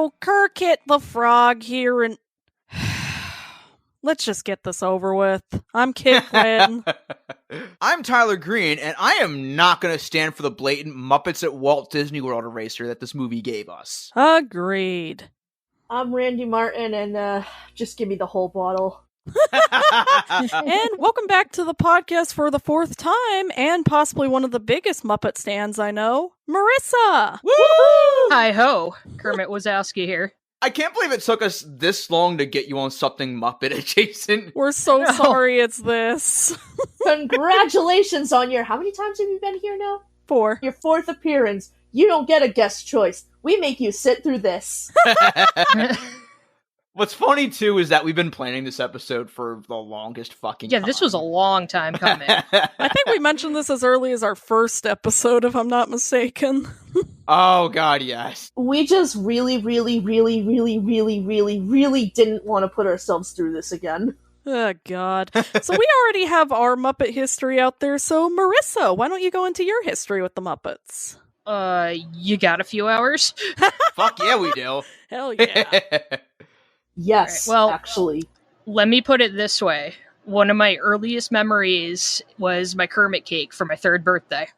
So, Kermit the Frog here, and let's just get this over with. I'm Kid Quinn. I'm Tyler Green, and I am not going to stand for the blatant Muppets at Walt Disney World eraser that this movie gave us. Agreed. I'm Randy Martin, and just give me the whole bottle. And welcome back to the podcast for the fourth time, and possibly one of the biggest Muppet stands I know, Marissa! Woo! Hi-ho, Kermit Wazowski here. I can't believe it took us this long to get you on something Muppet adjacent. We're so sorry it's this. Congratulations on your... How many times have you been here now? 4. Your 4th appearance. You don't get a guest choice. We make you sit through this. What's funny, too, is that we've been planning this episode for the longest fucking time. This was a long time coming. I think we mentioned this as early as our first episode, if I'm not mistaken. Oh, God, yes. We just really didn't want to put ourselves through this again. Oh, God. So we already have our Muppet history out there, so Marissa, why don't you go into your history with the Muppets? You got a few hours? Fuck yeah, we do. Hell yeah. Yes, right, well, actually. Let me put it this way. One of my earliest memories was my Kermit cake for my 3rd birthday.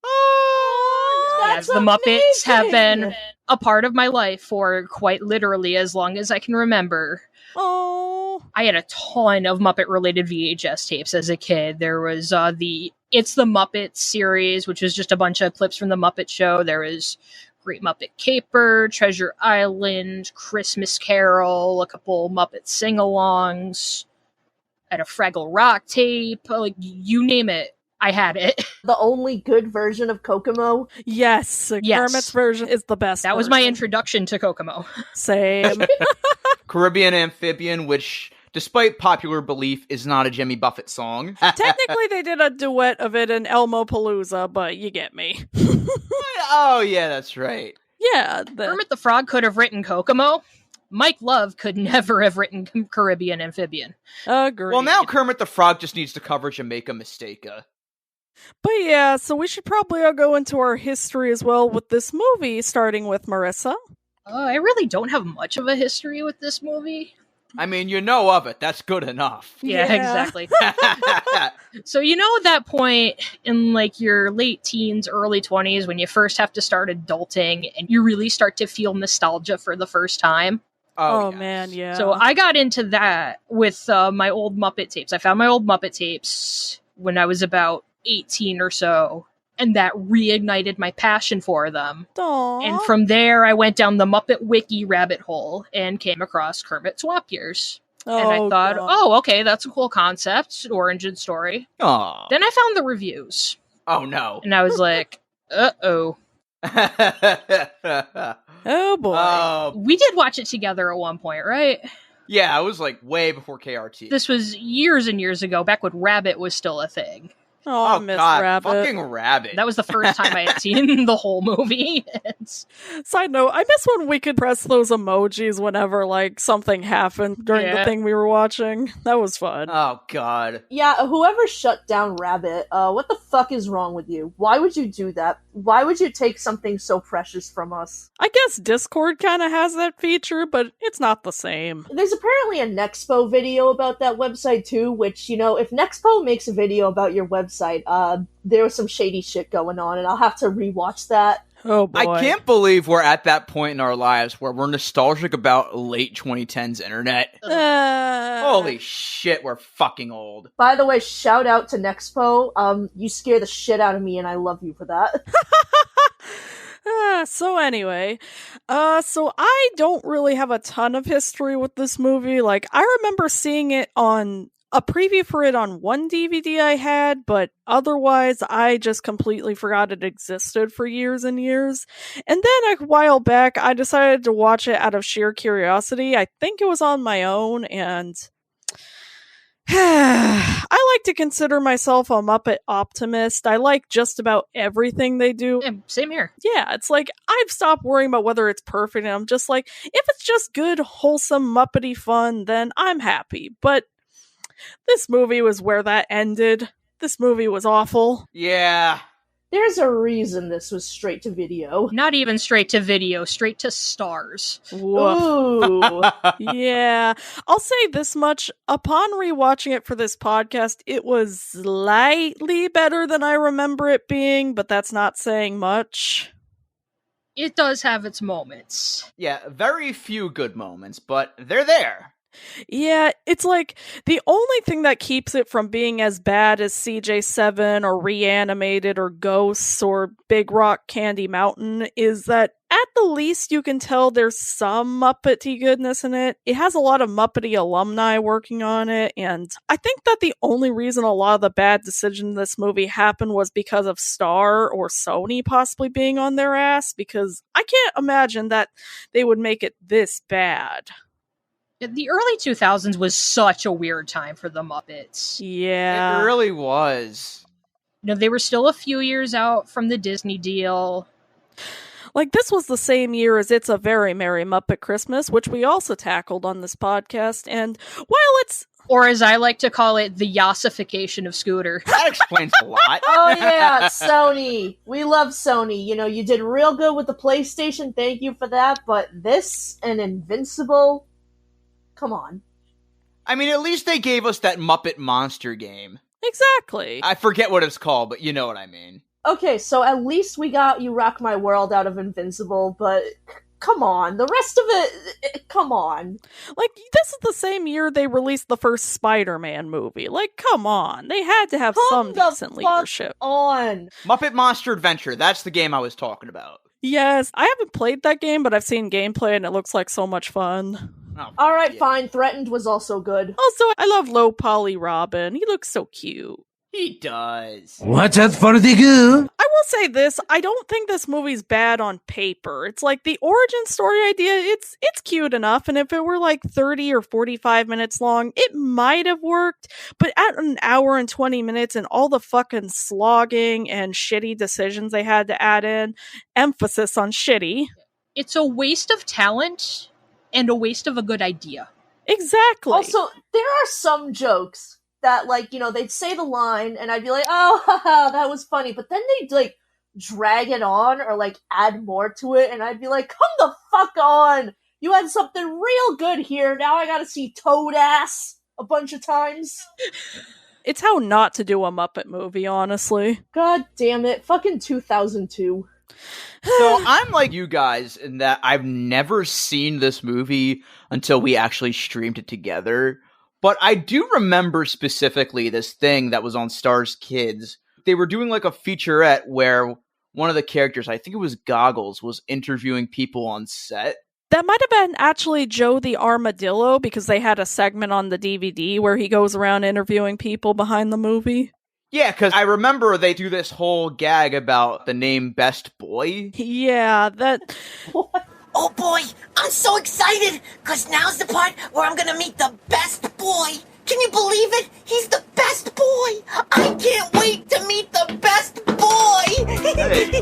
Oh, that's the Muppets have amazing. been a part of my life for quite literally as long as I can remember. Oh. I had a ton of Muppet-related VHS tapes as a kid. There was the It's the Muppets series, which was just a bunch of clips from the Muppet Show. There was Great Muppet Caper, Treasure Island, Christmas Carol, a couple Muppet sing-alongs. I had a Fraggle Rock tape. Like, you name it, I had it. The only good version of Kokomo. Yes, Kermit's version is the best. That was my introduction to Kokomo. Same. Caribbean Amphibian, which, despite popular belief, is not a Jimmy Buffett song. Technically, they did a duet of it in Elmo Palooza, but you get me. Oh, yeah, that's right. Yeah. Kermit the Frog could have written Kokomo. Mike Love could never have written Caribbean Amphibian. Agreed. Well, now Kermit the Frog just needs to cover Jamaica Mistake-a. But yeah, so we should probably all go into our history as well with this movie, starting with Marissa. I really don't have much of a history with this movie. I mean, you know of it. That's good enough. Yeah. Exactly. So, at that point in like your late teens, early 20s, when you first have to start adulting and you really start to feel nostalgia for the first time. Oh yes. man, yeah. So I got into that with my old Muppet tapes. I found my old Muppet tapes when I was about 18 or so, and that reignited my passion for them. Aww. And from there, I went down the Muppet Wiki rabbit hole and came across Kermit Swap Years. And I thought, okay, that's a cool concept, origin story. Aww. Then I found the reviews. Oh, no. And I was like, uh-oh. Oh boy. We did watch it together at one point, right? Yeah, it was like way before KRT. This was years and years ago, back when Rabbit was still a thing. Oh, Miss God, Rabbit. fucking Rabbit. That was the first time I had seen the whole movie. Side note, I miss when we could press those emojis whenever, like, something happened during the thing we were watching. That was fun. Oh, God. Yeah, whoever shut down Rabbit, what the fuck is wrong with you? Why would you do that? Why would you take something so precious from us? I guess Discord kind of has that feature, but it's not the same. There's apparently a Nexpo video about that website too, which, if Nexpo makes a video about your website, there was some shady shit going on, and I'll have to rewatch that. Oh boy. I can't believe we're at that point in our lives where we're nostalgic about late 2010s internet. Holy shit, we're fucking old. By the way, shout out to Nexpo. You scare the shit out of me, and I love you for that. So anyway, so I don't really have a ton of history with this movie. Like, I remember seeing it on a preview for it on one DVD I had, but otherwise I just completely forgot it existed for years and years. And then a while back, I decided to watch it out of sheer curiosity. I think it was on my own, and I like to consider myself a Muppet optimist. I like just about everything they do. Yeah, same here. Yeah, it's like, I've stopped worrying about whether it's perfect, and I'm just like, if it's just good, wholesome, Muppety fun, then I'm happy. But this movie was where that ended. This movie was awful. Yeah. There's a reason this was straight to video. Not even straight to video, straight to stars. Woof. Ooh. Yeah, I'll say this much. Upon rewatching it for this podcast, it was slightly better than I remember it being, but that's not saying much. It does have its moments. Yeah, very few good moments, but they're there. Yeah, it's like the only thing that keeps it from being as bad as CJ7 or Reanimated or Ghosts or Big Rock Candy Mountain is that at the least you can tell there's some Muppety goodness in it. It has a lot of Muppety alumni working on it, and I think that the only reason a lot of the bad decisions in this movie happened was because of Star or Sony possibly being on their ass, because I can't imagine that they would make it this bad. The early 2000s was such a weird time for the Muppets. Yeah. It really was. You know, they were still a few years out from the Disney deal. Like, this was the same year as It's a Very Merry Muppet Christmas, which we also tackled on this podcast, and while it's... Or as I like to call it, the yassification of Scooter. That explains a lot. Oh yeah, Sony. We love Sony. You know, you did real good with the PlayStation, thank you for that, but this and Invincible... Come on. I mean, at least they gave us that Muppet Monster game. Exactly. I forget what it's called, but you know what I mean. Okay, so at least we got You Rock My World out of Invincible, but come on. The rest of it, come on. Like, this is the same year they released the first Spider-Man movie. Like, come on. They had to have some decent leadership. On. Muppet Monster Adventure, that's the game I was talking about. Yes, I haven't played that game, but I've seen gameplay and it looks like so much fun. Oh, Alright, yeah. fine. Threatened was also good. Also, I love Low Poly Robin. He looks so cute. He does. Watch out for the goo. I will say this, I don't think this movie's bad on paper. It's like the origin story idea, it's cute enough, and if it were like 30 or 45 minutes long, it might have worked, but at an hour and 20 minutes and all the fucking slogging and shitty decisions they had to add in, emphasis on shitty. It's a waste of talent and a waste of a good idea. Exactly. Also, there are some jokes that, like, you know, they'd say the line, and I'd be like, oh, haha, that was funny, but then they'd, like, drag it on, or, like, add more to it, and I'd be like, come the fuck on! You had something real good here, now I gotta see Toad Ass a bunch of times. It's how not to do a Muppet movie, honestly. God damn it, fucking 2002. So I'm like you guys in that I've never seen this movie until we actually streamed it together. But I do remember specifically this thing that was on Starz Kids. They were doing like a featurette where one of the characters, I think it was Goggles, was interviewing people on set. That might have been actually Joe the Armadillo, because they had a segment on the DVD where he goes around interviewing people behind the movie. Yeah, because I remember they do this whole gag about the name Best Boy. Yeah, that... What? Oh boy, I'm so excited, because now's the part where I'm gonna meet the best boy. Can you believe it? He's the best boy. I can't wait to meet the best boy. Hey,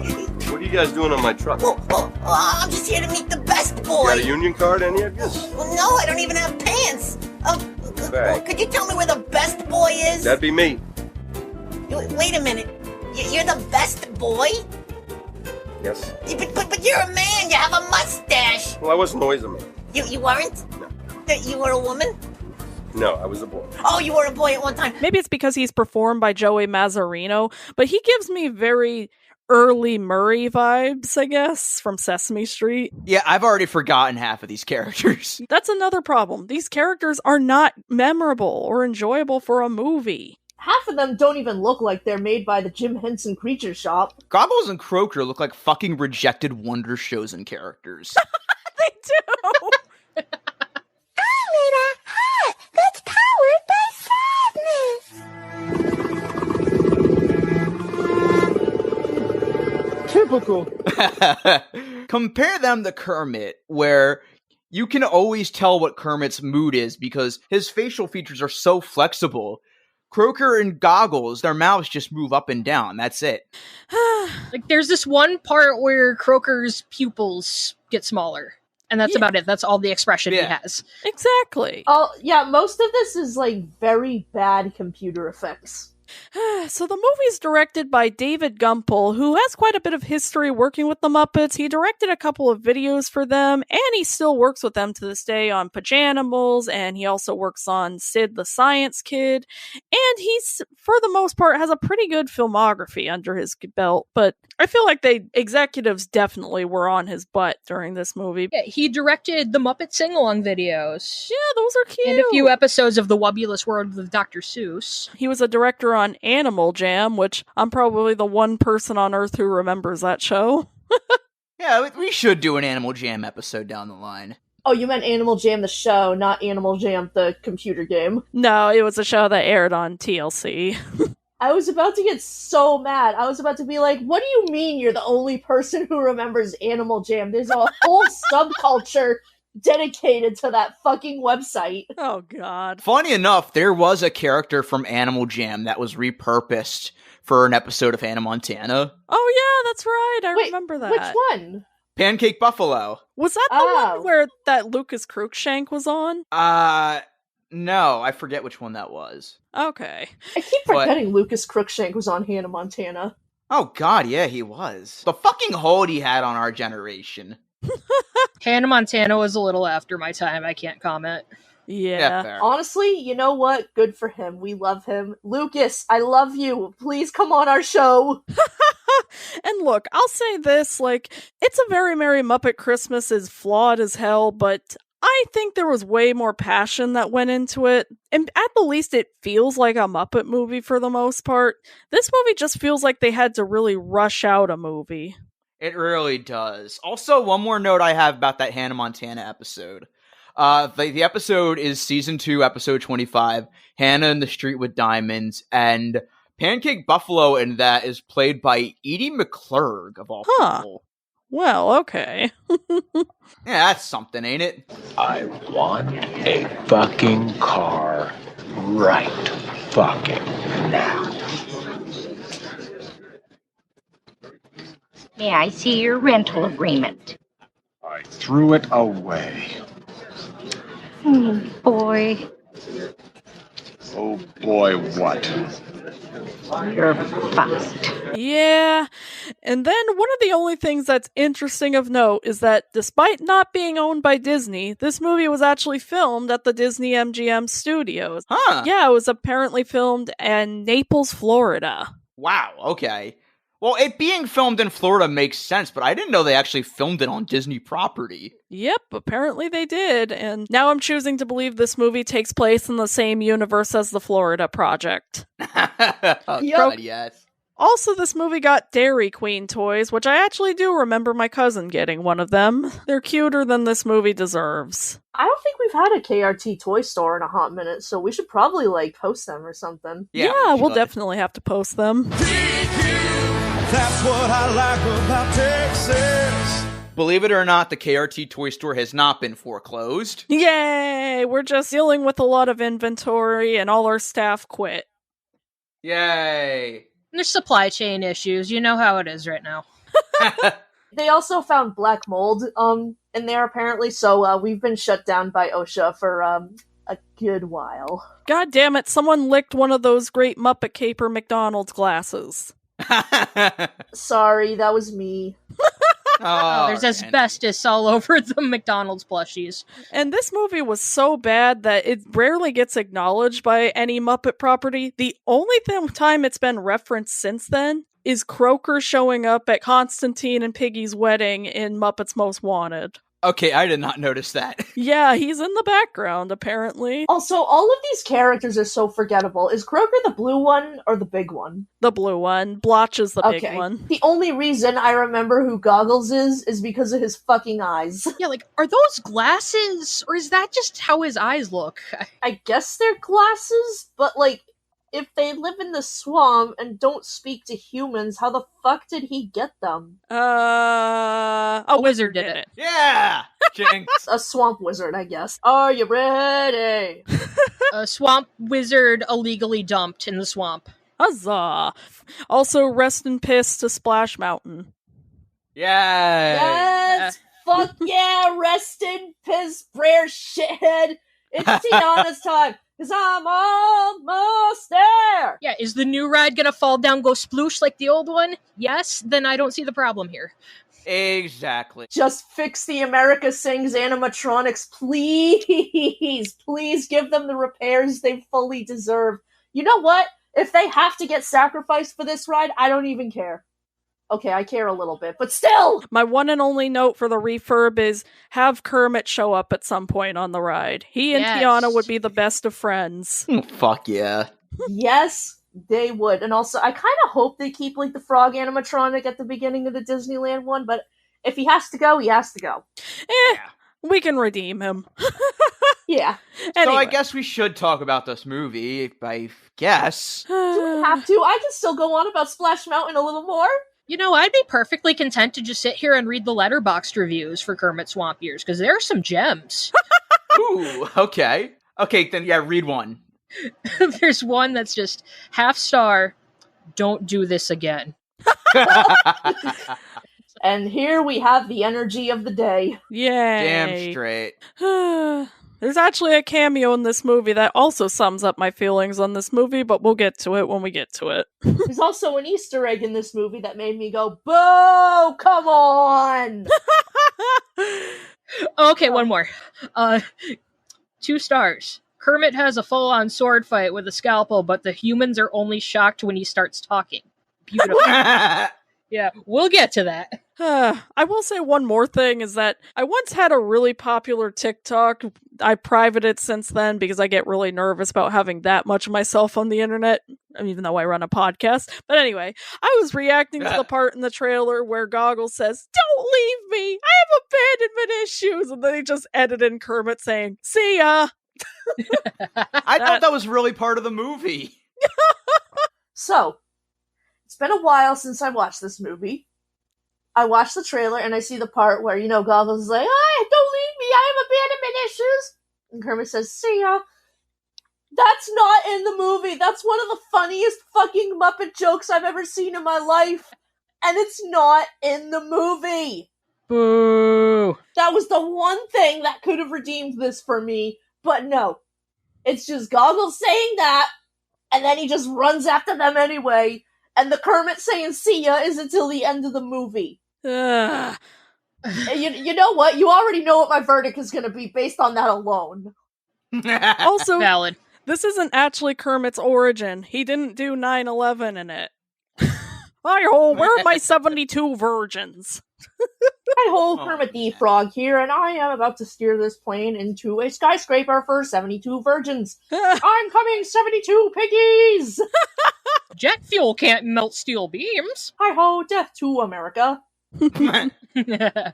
what are you guys doing on my truck? I'm just here to meet the best boy. You got a union card, any of you? Well, no, I don't even have pants. Could you tell me where the best boy is? That'd be me. Wait a minute. You're the best boy? Yes. But you're a man. You have a mustache. Well, I wasn't always a man. You weren't? No. You were a woman? No, I was a boy. Oh, you were a boy at one time. Maybe it's because he's performed by Joey Mazzarino, but he gives me very early Murray vibes, I guess, from Sesame Street. Yeah, I've already forgotten half of these characters. That's another problem. These characters are not memorable or enjoyable for a movie. Half of them don't even look like they're made by the Jim Henson Creature Shop. Goggles and Croaker look like fucking rejected Wonder Chosen characters. They do! I made a hat that's powered by sadness. Typical. Compare them to Kermit, where you can always tell what Kermit's mood is because his facial features are so flexible. Croaker and Goggles, their mouths just move up and down. That's it. Like, there's this one part where Croaker's pupils get smaller. And that's about it. That's all the expression he has. Exactly. Oh, yeah, most of this is, like, very bad computer effects. So the movie's directed by David Gumpel, who has quite a bit of history working with the Muppets. He directed a couple of videos for them, and he still works with them to this day on Pajanimals, and he also works on Sid the Science Kid, and he's, for the most part, has a pretty good filmography under his belt, but I feel like the executives definitely were on his butt during this movie. Yeah, he directed the Muppet sing-along videos. Yeah, those are cute. And a few episodes of The Wubbulous World with Dr. Seuss. He was a director on Animal Jam, which I'm probably the one person on Earth who remembers that show. Yeah, we should do an Animal Jam episode down the line. Oh, you meant Animal Jam the show, not Animal Jam the computer game. No, it was a show that aired on TLC. I was about to get so mad. I was about to be like, what do you mean you're the only person who remembers Animal Jam? There's a whole subculture dedicated to that fucking website. Oh, God. Funny enough, there was a character from Animal Jam that was repurposed for an episode of Hannah Montana. Oh, yeah, that's right. I Wait, remember that. Which one? Pancake Buffalo. Was that the one where that Lucas Cruikshank was on? No, I forget which one that was. Okay. I keep forgetting Lucas Cruikshank was on Hannah Montana. Oh, God, yeah, he was. The fucking hold he had on our generation. Hannah Montana was a little after my time. I can't comment. Yeah. Fair. Honestly, you know what? Good for him. We love him. Lucas, I love you. Please come on our show. And look, I'll say this, like, It's a Very Merry Muppet Christmas is flawed as hell, but I think there was way more passion that went into it, and at the least it feels like a Muppet movie for the most part. This movie just feels like they had to really rush out a movie. It really does. Also, one more note I have about that Hannah Montana episode. The episode is season 2, episode 25, Hannah in the Street with Diamonds, and Pancake Buffalo in that is played by Edie McClurg, of all people. Well, okay. Yeah, that's something, ain't it? I want a fucking car right fucking now. May I see your rental agreement? I threw it away. Boy. Oh boy, what? You're fussed. Yeah, and then one of the only things that's interesting of note is that despite not being owned by Disney, this movie was actually filmed at the Disney MGM studios. Huh. Yeah, it was apparently filmed in Naples, Florida. Wow, okay. Well, it being filmed in Florida makes sense, but I didn't know they actually filmed it on Disney property. Yep, apparently they did, and now I'm choosing to believe this movie takes place in the same universe as the Florida Project. Oh, God, yes. Also, this movie got Dairy Queen toys, which I actually do remember my cousin getting one of them. They're cuter than this movie deserves. I don't think we've had a KRT toy store in a hot minute, so we should probably, post them or something. Yeah, we'll definitely have to post them. That's what I like about Texas. Believe it or not, the KRT toy store has not been foreclosed. Yay! We're just dealing with a lot of inventory and all our staff quit. Yay! There's supply chain issues. You know how it is right now. They also found black mold in there, apparently, so we've been shut down by OSHA for a good while. God damn it, someone licked one of those great Muppet Caper McDonald's glasses. Sorry, that was me. There's asbestos all over the McDonald's plushies. And this movie was so bad that it rarely gets acknowledged by any Muppet property. The only time it's been referenced since then is Croaker showing up at Constantine and Piggy's wedding in Muppets Most Wanted. Okay, I did not notice that. Yeah, he's in the background, apparently. Also, all of these characters are so forgettable. Is Croaker the blue one or the big one? The blue one. Blotch is the big one. The only reason I remember who Goggles is because of his fucking eyes. Yeah, are those glasses? Or is that just how his eyes look? I guess they're glasses, but if they live in the swamp and don't speak to humans, how the fuck did he get them? A wizard did it. Yeah! Jinx. A swamp wizard, I guess. Are you ready? A swamp wizard illegally dumped in the swamp. Huzzah! Also, rest in piss to Splash Mountain. Yay! Yes! Fuck yeah! Rest in piss, Brer shithead! It's Tiana's time! 'cause I'm almost there. Yeah, is the new ride gonna fall down, go sploosh like the old one? Yes, then I don't see the problem here. Exactly. Just fix the America Sings animatronics, please. Please give them the repairs they fully deserve. You know what? If they have to get sacrificed for this ride, I don't even care. Okay, I care a little bit, but still! My one and only note for the refurb is have Kermit show up at some point on the ride. He and Yes. Tiana would be the best of friends. Fuck yeah. Yes, they would. And also, I kind of hope they keep, like, the frog animatronic at the beginning of the Disneyland one, but if he has to go, he has to go. We can redeem him. Yeah. Anyway. So I guess we should talk about this movie, I guess. Do we have to? I can still go on about Splash Mountain a little more. You know, I'd be perfectly content to just sit here and read the letterboxd reviews for Kermit Swamp Years, because there are some gems. Ooh, okay. Okay, then yeah, read one. There's one that's just half star, don't do this again. And here we have the energy of the day. Yay. Damn straight. There's actually a cameo in this movie that also sums up my feelings on this movie, but we'll get to it when we get to it. There's also an Easter egg in this movie that made me go, boo! Come on! Okay, one more. 2 stars. Kermit has a full-on sword fight with a scalpel, but the humans are only shocked when he starts talking. Beautiful. Yeah, we'll get to that. I will say one more thing is that I once had a really popular TikTok. I privated it since then because I get really nervous about having that much of myself on the internet, even though I run a podcast. But anyway, I was reacting to the part in the trailer where Goggles says, "Don't leave me! I have abandonment issues!" And then he just edited in Kermit saying, "See ya!" I thought that was really part of the movie. So, it's been a while since I watched this movie. I watched the trailer and I see the part where, Goggles is like, "Hey, don't leave me, I have abandonment issues." And Kermit says, "See ya." That's not in the movie. That's one of the funniest fucking Muppet jokes I've ever seen in my life. And it's not in the movie. Boo. That was the one thing that could have redeemed this for me. But no. It's just Goggles saying that, and then he just runs after them anyway. And the Kermit saying "see ya" is until the end of the movie. You know what? You already know what my verdict is going to be based on that alone. Also, Valid. This isn't actually Kermit's origin. He didn't do 9/11 in it. Hi-ho, where are my 72 virgins? Hi-ho, Kermit the Frog here, and I am about to steer this plane into a skyscraper for 72 virgins. I'm coming, 72 piggies! Jet fuel can't melt steel beams. Hi-ho, death to America.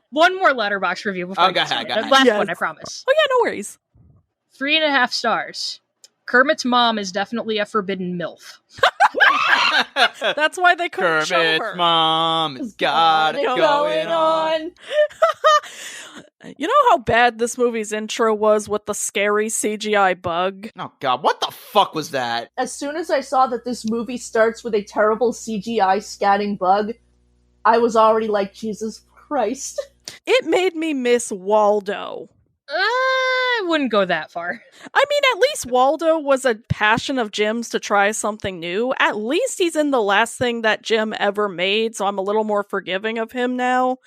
One more letterbox review before I get to it. Last one, I promise. Oh yeah, no worries. 3.5 stars. Kermit's mom is definitely a forbidden MILF. That's why they couldn't show Kermit's her. mom has got it going on. You know how bad this movie's intro was with the scary CGI bug? Oh god, what the fuck was that? As soon as I saw that this movie starts with a terrible CGI scatting bug, I was already like, Jesus Christ. It made me miss Waldo. I wouldn't go that far. I mean, at least Waldo was a passion of Jim's to try something new. At least he's in the last thing that Jim ever made, so I'm a little more forgiving of him now.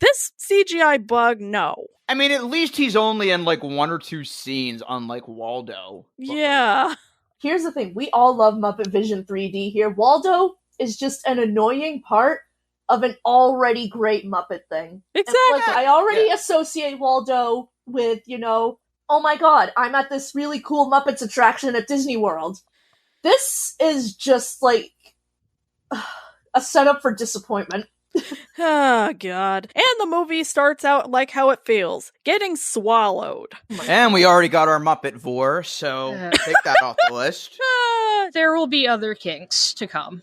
This CGI bug, no. I mean, at least he's only in like 1 or 2 scenes, unlike Waldo. Yeah. Here's the thing, we all love Muppet Vision 3D here. Waldo is just an annoying part of an already great Muppet thing. Exactly. Like, I already associate Waldo with, oh my god, I'm at this really cool Muppets attraction at Disney World. This is just like a setup for disappointment. Oh, God. And the movie starts out like how it feels. Getting swallowed. And we already got our Muppet vor, so take that off the list. There will be other kinks to come.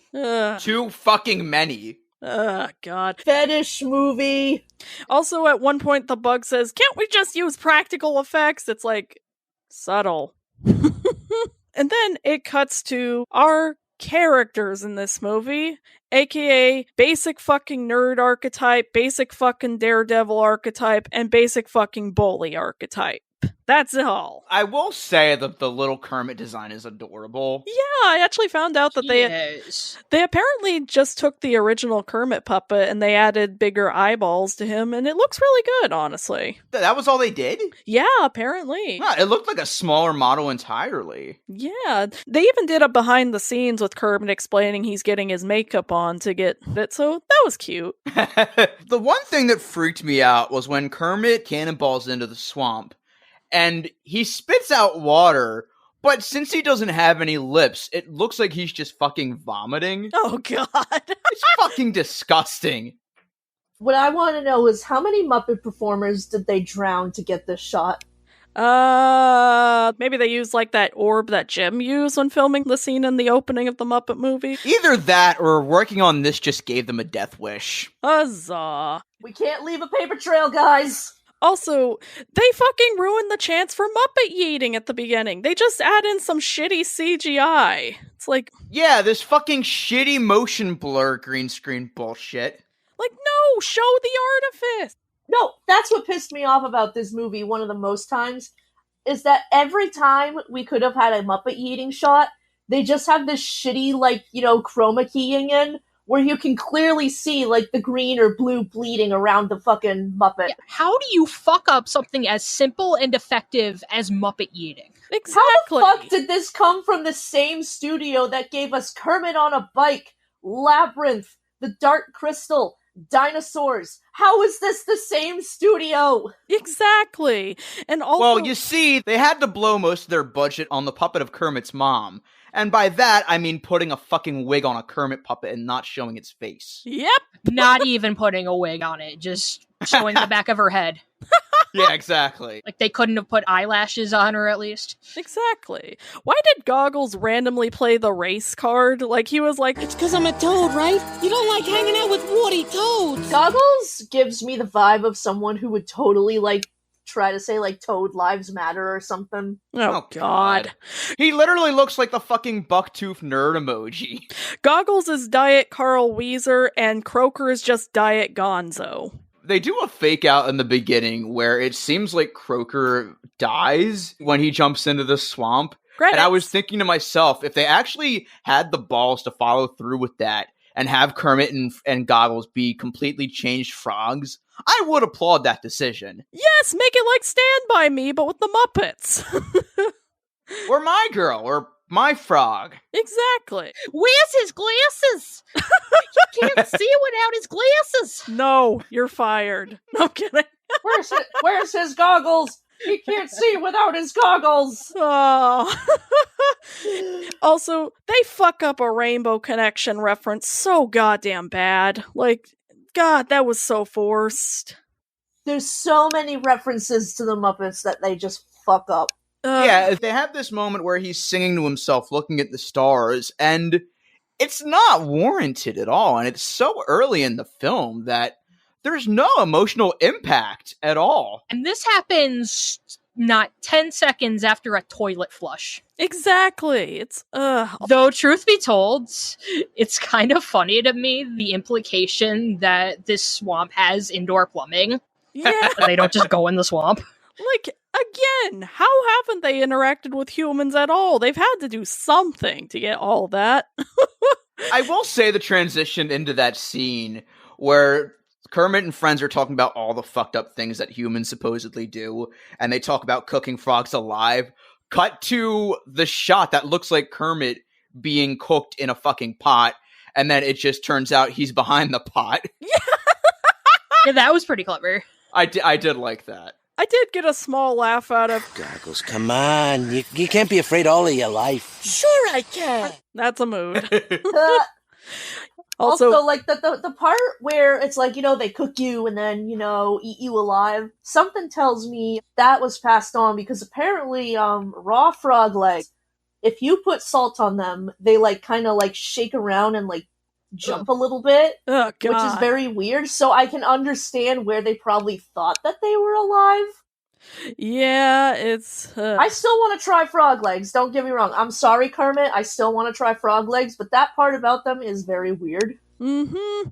Too fucking many. God. Fetish movie. Also, at one point, the bug says, "Can't we just use practical effects?" It's like, subtle. And then it cuts to our characters in this movie, aka basic fucking nerd archetype, basic fucking daredevil archetype, and basic fucking bully archetype. That's all. I will say that the little Kermit design is adorable. Yeah, I actually found out that they apparently just took the original Kermit puppet and they added bigger eyeballs to him, and it looks really good, honestly. That was all they did? Yeah, apparently. Huh, it looked like a smaller model entirely. Yeah, they even did a behind the scenes with Kermit explaining he's getting his makeup on to get it, so that was cute. The one thing that freaked me out was when Kermit cannonballs into the swamp, and he spits out water, but since he doesn't have any lips, it looks like he's just fucking vomiting. Oh, God. It's fucking disgusting. What I want to know is how many Muppet performers did they drown to get this shot? Maybe they used like that orb that Jim used when filming the scene in the opening of the Muppet movie. Either that or working on this just gave them a death wish. Huzzah. We can't leave a paper trail, guys! Also, they fucking ruined the chance for Muppet yeeting at the beginning. They just add in some shitty CGI. It's like... Yeah, this fucking shitty motion blur green screen bullshit. Like, no! Show the artifice! No, that's what pissed me off about this movie one of the most times, is that every time we could have had a Muppet eating shot, they just have this shitty, like, chroma keying in, where you can clearly see, like, the green or blue bleeding around the fucking Muppet. Yeah, how do you fuck up something as simple and effective as Muppet eating? Exactly. How the fuck did this come from the same studio that gave us Kermit on a Bike, Labyrinth, The Dark Crystal, Dinosaurs? How is this the same studio? Exactly. And also... Well, you see, they had to blow most of their budget on the puppet of Kermit's mom. And by that, I mean putting a fucking wig on a Kermit puppet and not showing its face. Yep. Not even putting a wig on it, just showing the back of her head. Yeah, exactly. Like, they couldn't have put eyelashes on her, at least. Exactly. Why did Goggles randomly play the race card? Like, he was like... It's because I'm a toad, right? You don't like hanging out with warty toads. Goggles gives me the vibe of someone who would totally, try to say, Toad Lives Matter or something. Oh, God. He literally looks like the fucking bucktooth nerd emoji. Goggles is Diet Carl Weezer, and Croaker is just Diet Gonzo. They do a fake out in the beginning where it seems like Croaker dies when he jumps into the swamp. Credits. And I was thinking to myself, if they actually had the balls to follow through with that and have Kermit and Goggles be completely changed frogs, I would applaud that decision. Yes, make it like Stand By Me, but with the Muppets. Or My Girl, or My Frog. Exactly. Where's his glasses? You can't see without his glasses. No, you're fired. No, I'm kidding. Where's his goggles? He can't see without his goggles. Oh. Also, they fuck up a Rainbow Connection reference so goddamn bad. Like, God, that was so forced. There's so many references to the Muppets that they just fuck up. Yeah, they have this moment where he's singing to himself, looking at the stars, and it's not warranted at all. And it's so early in the film that there's no emotional impact at all. And this happens not 10 seconds after a toilet flush. Exactly. It's, Though, truth be told, it's kind of funny to me, the implication that this swamp has indoor plumbing. Yeah. They don't just go in the swamp. Like, again, how haven't they interacted with humans at all? They've had to do something to get all that. I will say the transition into that scene where Kermit and friends are talking about all the fucked up things that humans supposedly do, and they talk about cooking frogs alive. Cut to the shot that looks like Kermit being cooked in a fucking pot, and then it just turns out he's behind the pot. Yeah, that was pretty clever. I did like that. I did get a small laugh out of... Goggles, come on. You can't be afraid all of your life. Sure I can. That's a mood. Also, the part where it's like, they cook you and then, eat you alive, something tells me that was passed on because apparently, raw frog legs, if you put salt on them, they, kind of shake around and, jump a little bit, oh, God. Which is very weird, so I can understand where they probably thought that they were alive. Yeah, it's... I still want to try frog legs, don't get me wrong. I'm sorry, Kermit, I still want to try frog legs, but that part about them is very weird. Mm-hmm.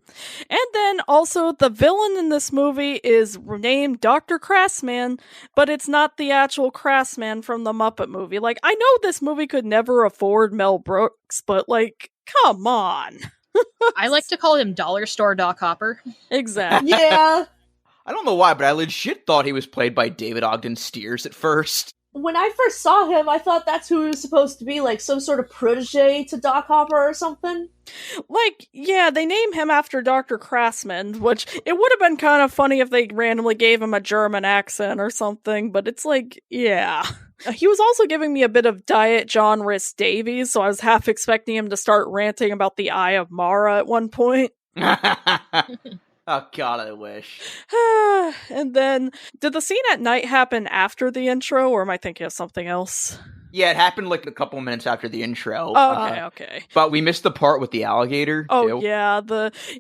And then also the villain in this movie is named Dr. Crassman, but it's not the actual Crassman from the Muppet movie. Like, I know this movie could never afford Mel Brooks, but like, come on. I like to call him Dollar Store Doc Hopper. Exactly. Yeah. I don't know why, but I legit thought he was played by David Ogden Stiers at first. When I first saw him, I thought that's who he was supposed to be, like some sort of protege to Doc Hopper or something. Like, yeah, they name him after Dr. Crassman, which it would have been kind of funny if they randomly gave him a German accent or something, but it's like, yeah. He was also giving me a bit of Diet John Rhys Davies, so I was half expecting him to start ranting about the Eye of Mara at one point. Oh god, I wish. And then, did the scene at night happen after the intro, or am I thinking of something else? Yeah, it happened like a couple minutes after the intro. Oh, okay. But we missed the part with the alligator, Oh, too. yeah,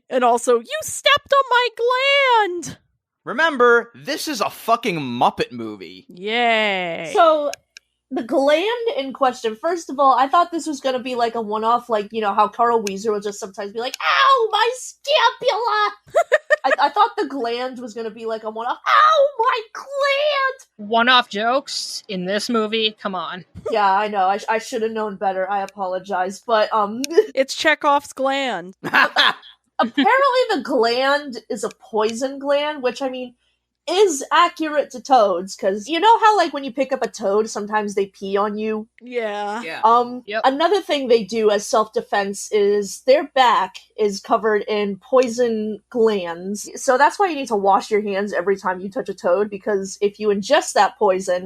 and also, you stepped on my gland! Remember, this is a fucking Muppet movie. Yay! So, the gland in question, first of all, I thought this was going to be like a one-off, like, you know, how Carl Weezer would just sometimes be like, ow, my scapula! I thought the gland was going to be like a one-off, ow, my gland! One-off jokes in this movie? Come on. Yeah, I know, I should have known better, I apologize, but, It's Chekhov's gland. Apparently the gland is a poison gland, which, I mean, is accurate to toads, because you know how, like, when you pick up a toad, sometimes they pee on you? Yeah. Yep. Another thing they do as self-defense is their back is covered in poison glands, so that's why you need to wash your hands every time you touch a toad, because if you ingest that poison,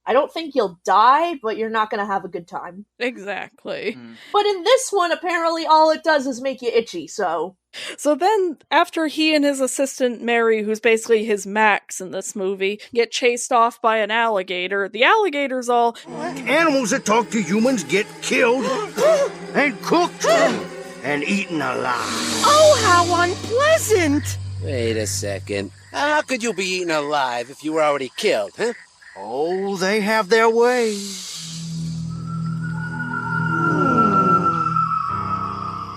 I don't think you'll die, but you're not gonna have a good time. Exactly. But in this one, apparently all it does is make you itchy, so... So then, after he and his assistant Mary, who's basically his Max in this movie, get chased off by an alligator, the alligator's all, Animals that talk to humans get killed and cooked and eaten alive. Oh, how unpleasant! Wait a second. How could you be eaten alive if you were already killed, huh? Oh, they have their way.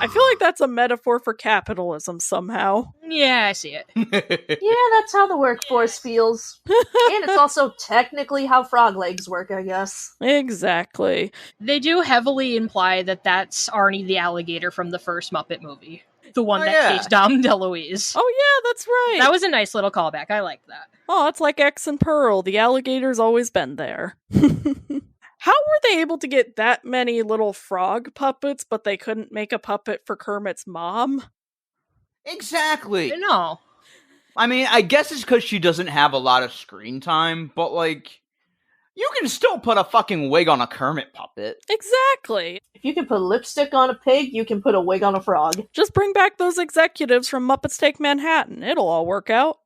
I feel like that's a metaphor for capitalism somehow. Yeah, I see it. Yeah, that's how the workforce feels. And it's also technically how frog legs work, I guess. Exactly. They do heavily imply that that's Arnie the alligator from the first Muppet movie. The one that yeah. chased Dom DeLuise. Oh yeah, that's right. That was a nice little callback. I like that. Oh, it's like X and Pearl. The alligator's always been there. How were they able to get that many little frog puppets, but they couldn't make a puppet for Kermit's mom? Exactly. No. I mean, I guess it's because she doesn't have a lot of screen time, but like, you can still put a fucking wig on a Kermit puppet. Exactly. If you can put lipstick on a pig, you can put a wig on a frog. Just bring back those executives from Muppets Take Manhattan. It'll all work out.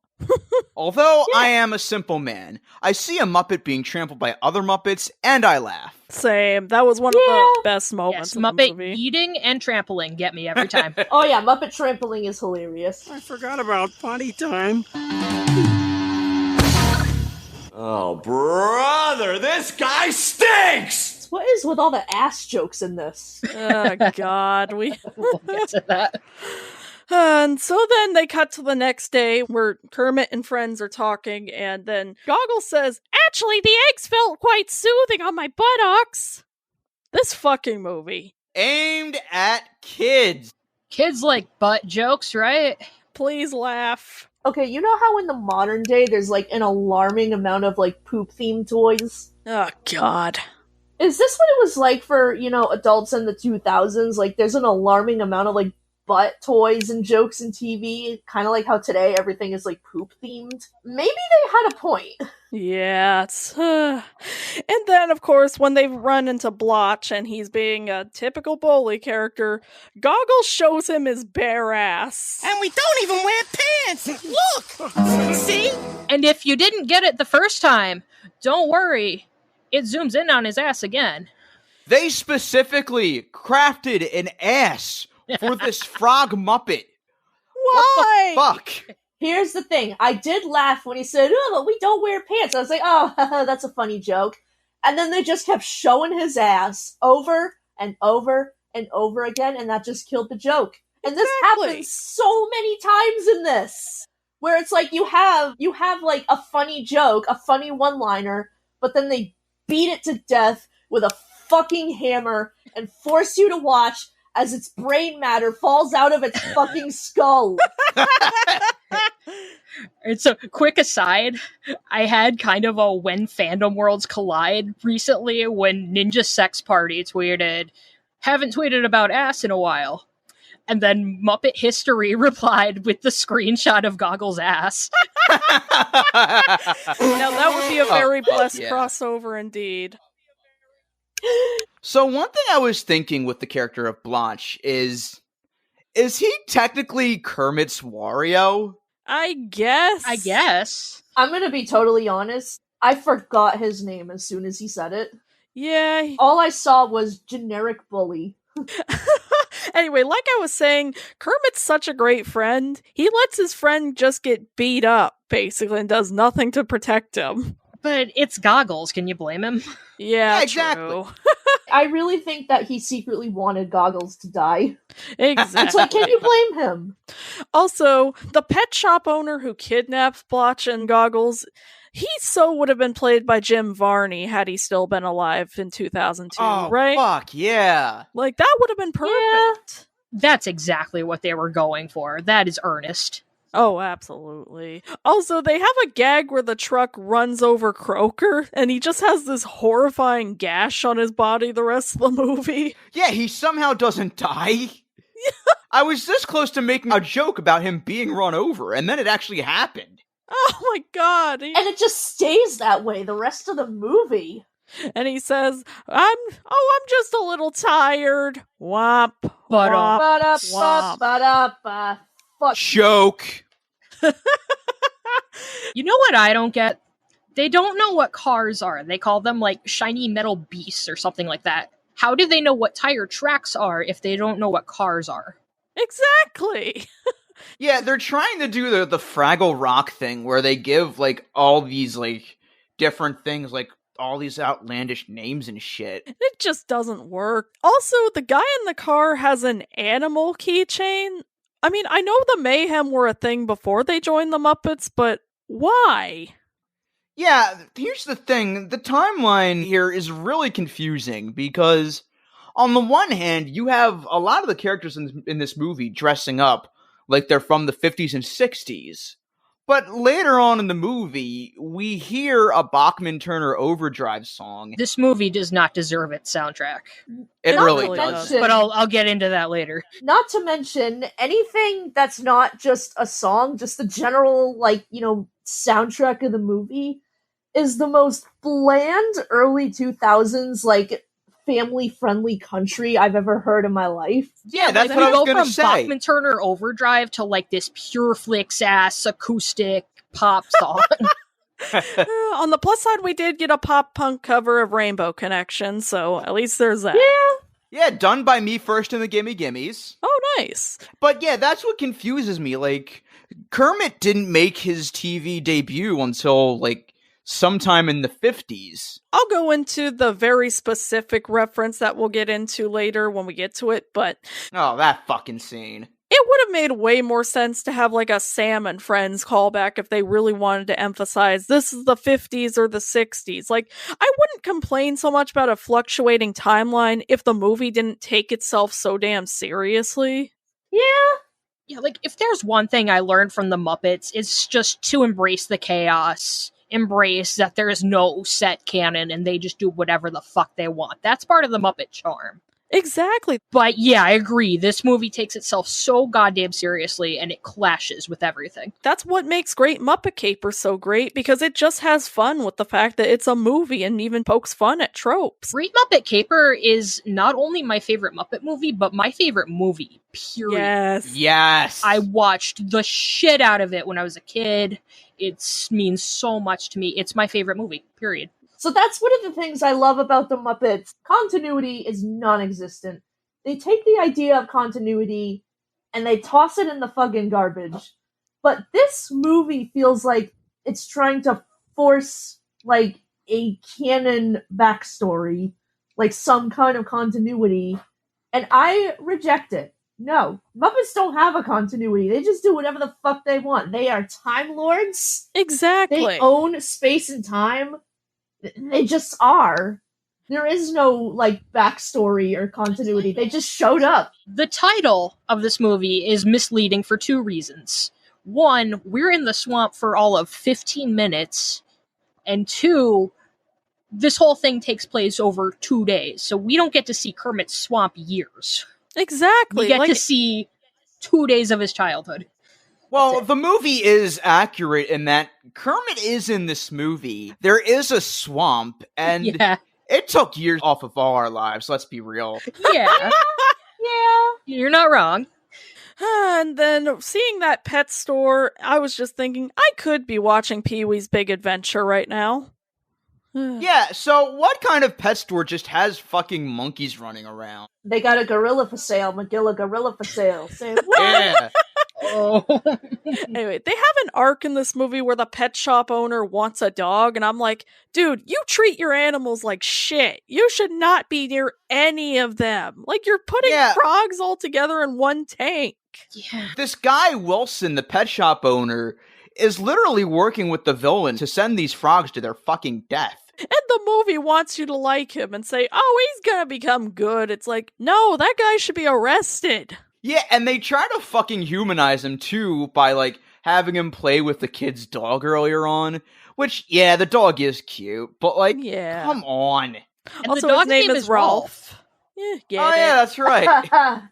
Although I am a simple man, I see a Muppet being trampled by other Muppets, and I laugh. Same. That was one of the best moments Yes, of the Muppet movie. eating and trampling get me every time. Oh yeah, Muppet trampling is hilarious. I forgot about potty time. Oh, brother, this guy stinks! What is with all the ass jokes in this? Oh, God. We'll get to that. And so then they cut to the next day where Kermit and friends are talking, and then Goggles says, actually, the eggs felt quite soothing on my buttocks. This fucking movie. Aimed at kids. Kids like butt jokes, right? Please laugh. Okay, you know how in the modern day there's like an alarming amount of like poop-themed toys? Oh, God. Is this what it was like for, you know, adults in the 2000s? Like, there's an alarming amount of like butt toys and jokes in TV, kind of like how today everything is like poop themed. Maybe they had a point. Yeah, it's, and then, of course, when they run into Blotch and he's being a typical bully character, Goggles shows him his bare ass. And we don't even wear pants! Look! See? And if you didn't get it the first time, don't worry. It zooms in on his ass again. They specifically crafted an ass for this frog Muppet. Why? What the fuck? Here's the thing. I did laugh when he said, oh, but we don't wear pants. I was like, oh, that's a funny joke. And then they just kept showing his ass over and over and over again, and that just killed the joke. And this happens so many times in this, where it's like you have like a funny joke, a funny one-liner, but then they beat it to death with a fucking hammer and force you to watch as its brain matter falls out of its fucking skull. And so, quick aside, I had kind of a when fandom worlds collide recently when Ninja Sex Party tweeted, "Haven't tweeted about ass in a while." And then Muppet History replied with the screenshot of Goggles' ass. Now that would be a very blessed crossover indeed. So one thing I was thinking with the character of Blanche is he technically Kermit's Wario? I guess. I'm gonna be totally honest. I forgot his name as soon as he said it. Yeah. All I saw was generic bully. Anyway, like I was saying, Kermit's such a great friend. He lets his friend just get beat up, basically, and does nothing to protect him. But it's Goggles, can you blame him? Yeah, exactly. True. I really think that he secretly wanted Goggles to die. Exactly. It's like, can you blame him? Also, the pet shop owner who kidnaps Blotch and Goggles, he so would have been played by Jim Varney had he still been alive in 2002, right? Fuck, yeah. Like, that would have been perfect. Yeah. That's exactly what they were going for. That is earnest. Oh, absolutely. Also, they have a gag where the truck runs over Croker, and he just has this horrifying gash on his body the rest of the movie. Yeah, he somehow doesn't die. I was this close to making a joke about him being run over, and then it actually happened. Oh my god. And it just stays that way the rest of the movie. And he says, I'm just a little tired. Womp. Womp. Ba-da-ba-ba-ba-da-ba. Fuck. Joke. You know what I don't get? They don't know what cars are. They call them like shiny metal beasts or something like that. How do they know what tire tracks are if they don't know what cars are? Exactly. Yeah, they're trying to do the Fraggle Rock thing where they give like all these like different things, like all these outlandish names and shit. It just doesn't work. Also, the guy in the car has an animal keychain. I mean, I know the Mayhem were a thing before they joined the Muppets, but why? Yeah, here's the thing. The timeline here is really confusing because on the one hand, you have a lot of the characters in this movie dressing up like they're from the 50s and 60s. But later on in the movie, we hear a Bachman-Turner Overdrive song. This movie does not deserve its soundtrack. It really does. But I'll get into that later. Not to mention, anything that's not just a song, just the general, like, you know, soundtrack of the movie is the most bland early 2000s, like, family-friendly country I've ever heard in my life. Yeah, that's what I was going to say. Bachman Turner Overdrive to like this pure flicks ass acoustic pop song. On the plus side, we did get a pop punk cover of Rainbow Connection, so at least there's that. Yeah, done by Me First and the Gimme Gimmes. Oh, nice. But yeah, that's what confuses me. Like, Kermit didn't make his TV debut until like sometime in the 50s. I'll go into the very specific reference that we'll get into later when we get to it, but... Oh, that fucking scene. It would have made way more sense to have like a Sam and Friends callback if they really wanted to emphasize this is the 50s or the 60s. Like, I wouldn't complain so much about a fluctuating timeline if the movie didn't take itself so damn seriously. Yeah, like, if there's one thing I learned from the Muppets, it's just to embrace the chaos. Embrace that there is no set canon and they just do whatever the fuck they want. That's part of the Muppet charm. Exactly. But yeah, I agree. This movie takes itself so goddamn seriously and it clashes with everything. That's what makes Great Muppet Caper so great, because it just has fun with the fact that it's a movie and even pokes fun at tropes. Great Muppet Caper is not only my favorite Muppet movie, but my favorite movie, period. Yes. I watched the shit out of it when I was a kid. It means so much to me. It's my favorite movie, period. So that's one of the things I love about the Muppets. Continuity is non-existent. They take the idea of continuity and they toss it in the fucking garbage. But this movie feels like it's trying to force, like, a canon backstory, like some kind of continuity, and I reject it. No, Muppets don't have a continuity. They just do whatever the fuck they want. They are Time Lords. Exactly. They own space and time. They just are. There is no, like, backstory or continuity. They just showed up. The title of this movie is misleading for two reasons. One, we're in the swamp for all of 15 minutes. And two, this whole thing takes place over 2 days. So we don't get to see Kermit's swamp years. Exactly. We get to see 2 days of his childhood. Well, the movie is accurate in that Kermit is in this movie. There is a swamp, and it took years off of all our lives, let's be real. Yeah. Yeah. You're not wrong. And then seeing that pet store, I was just thinking, I could be watching Pee-wee's Big Adventure right now. Yeah, so what kind of pet store just has fucking monkeys running around? They got a gorilla for sale. Magilla gorilla for sale. Say what? Yeah. Oh. Anyway, they have an arc in this movie where the pet shop owner wants a dog, and I'm like, dude, you treat your animals like shit. You should not be near any of them. Like, you're putting frogs all together in one tank. Yeah. This guy, Wilson, the pet shop owner, is literally working with the villain to send these frogs to their fucking death. And the movie wants you to like him and say, oh, he's gonna become good. It's like, no, that guy should be arrested. Yeah, and they try to fucking humanize him, too, by, like, having him play with the kid's dog earlier on. Which, yeah, the dog is cute, but, like, come on. And also, the dog's his name is Rolf. Yeah, that's right.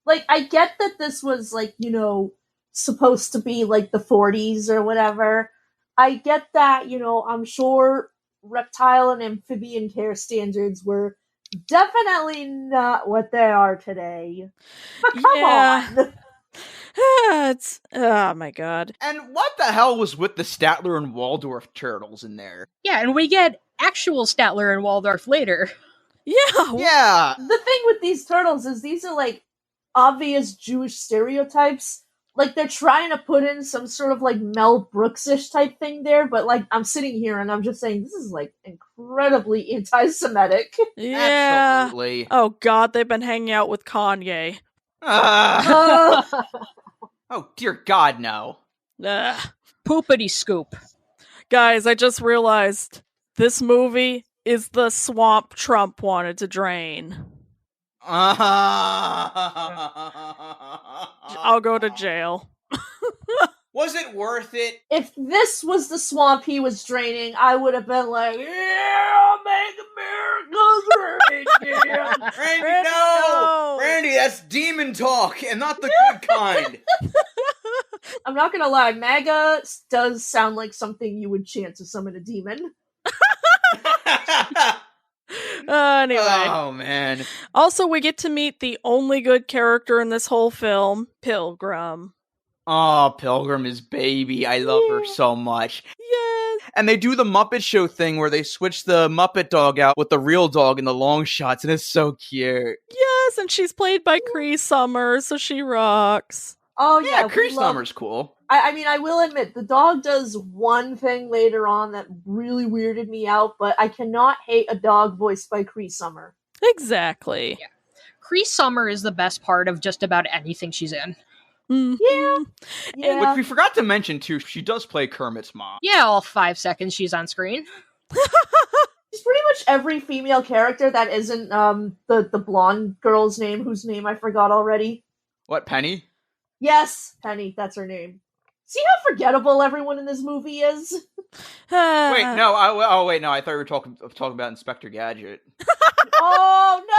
Like, I get that this was, like, you know, supposed to be, like, the 40s or whatever. I get that, you know, I'm sure reptile and amphibian care standards were definitely not what they are today. But come on! It's, oh my god. And what the hell was with the Statler and Waldorf turtles in there? Yeah, and we get actual Statler and Waldorf later. Yeah. The thing with these turtles is these are, like, obvious Jewish stereotypes. Like, they're trying to put in some sort of, like, Mel Brooks-ish type thing there, but, like, I'm sitting here and I'm just saying, this is, like, incredibly anti-Semitic. Yeah. Absolutely. Oh god, they've been hanging out with Kanye. Oh, dear God, no. Poopity scoop. Guys, I just realized this movie is the swamp Trump wanted to drain. I'll go to jail. Was it worth it? If this was the swamp he was draining, I would have been like, yeah, make America great again. Randy, no! Randy, that's demon talk, and not the good kind. I'm not gonna lie, MAGA does sound like something you would chant to summon a demon. Anyway. Oh, man. Also, we get to meet the only good character in this whole film, Pilgrim. Oh, Pilgrim is baby. I love her so much. Yes. And they do the Muppet Show thing where they switch the Muppet dog out with the real dog in the long shots, and it's so cute. Yes, and she's played by Cree Summers, so she rocks. Oh, yeah. Cree Summers cool. I mean, I will admit, the dog does one thing later on that really weirded me out, but I cannot hate a dog voiced by Cree Summer. Exactly. Yeah. Cree Summer is the best part of just about anything she's in. Yeah. Which we forgot to mention, too, she does play Kermit's mom. Yeah, all 5 seconds she's on screen. She's pretty much every female character that isn't the blonde girl's name, whose name I forgot already. What, Penny? Yes, Penny, that's her name. See how forgettable everyone in this movie is? Wait, no, I thought we were talking about Inspector Gadget. Oh, no!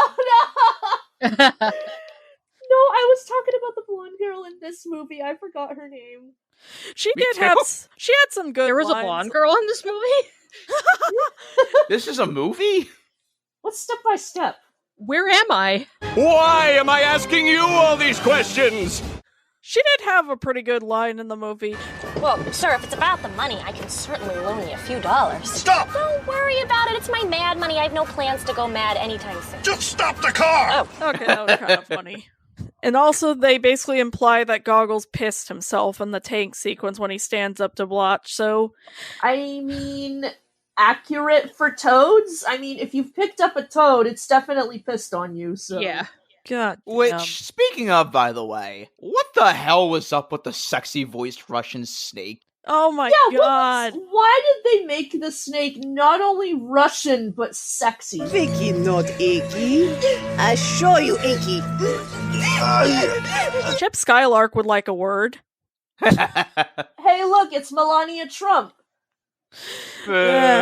No, I was talking about the blonde girl in this movie. I forgot her name. She had some good There was lines. a blonde girl in this movie? This is a movie? What's Step by Step? Where am I? Why am I asking you all these questions? She did have a pretty good line in the movie. Well, sir, if it's about the money, I can certainly loan you a few dollars. Stop! Don't worry about it. It's my mad money. I have no plans to go mad anytime soon. Just stop the car! Oh. Okay, that was kind of funny. And also, they basically imply that Goggles pissed himself in the tank sequence when he stands up to Blotch, so... I mean, accurate for toads? I mean, if you've picked up a toad, it's definitely pissed on you, so... Yeah. God Which, damn. speaking of, by the way, what the hell was up with the sexy-voiced Russian snake? Oh my god. Why did they make the snake not only Russian, but sexy? Vicky not icky. I show you icky. Chip Skylark would like a word. Hey, look, it's Melania Trump. Haven't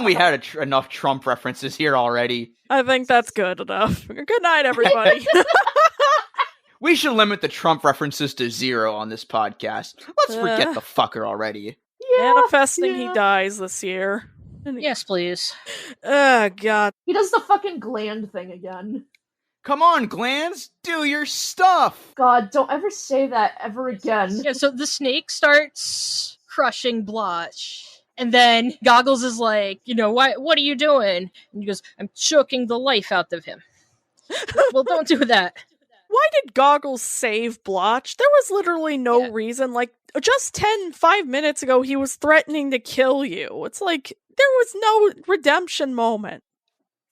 we had enough Trump references here already? I think that's good enough. Good night, everybody. We should limit the Trump references to 0 on this podcast. Let's forget the fucker already. Manifesting he dies this year. Yes, please. Oh, God. He does the fucking gland thing again. Come on, glands, do your stuff. God, don't ever say that ever again. Yeah, so the snake starts crushing Blotch. And then Goggles is like, what are you doing? And he goes, I'm choking the life out of him. Well, don't do that. Why did Goggles save Blotch? There was literally no reason. Like, just 5 minutes ago, he was threatening to kill you. It's like, there was no redemption moment.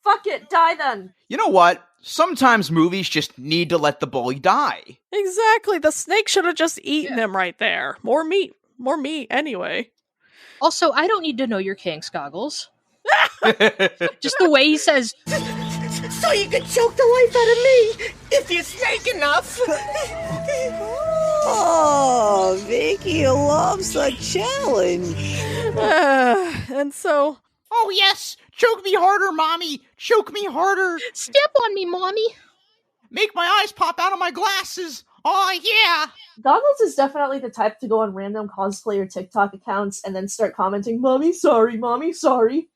Fuck it, die then. You know what? Sometimes movies just need to let the bully die. Exactly. The snake should have just eaten him right there. More meat. More meat, anyway. Also, I don't need to know your kinks, Goggles. Just the way he says... So you can choke the life out of me if you're snake enough. Oh, Vicky loves a challenge. And so... Oh, yes! Choke me harder, Mommy! Choke me harder! Step on me, Mommy! Make my eyes pop out of my glasses! Oh, yeah! Goggles is definitely the type to go on random cosplayer TikTok accounts and then start commenting, Mommy, sorry, Mommy, sorry.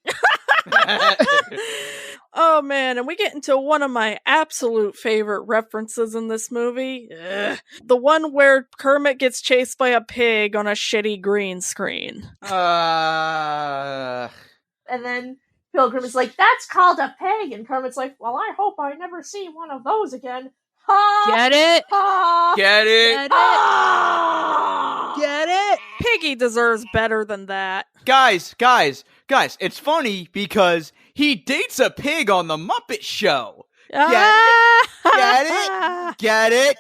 Oh man, and we get into one of my absolute favorite references in this movie. Ugh. The one where Kermit gets chased by a pig on a shitty green screen. And then Pilgrim is like, that's called a pig. And Kermit's like, well, I hope I never see one of those again. Ha! Get it? Ha! Get it? Get it? Ah! Get it? Piggy deserves better than that. Guys, it's funny because he dates a pig on the Muppet Show. Get it? Get it? Get it?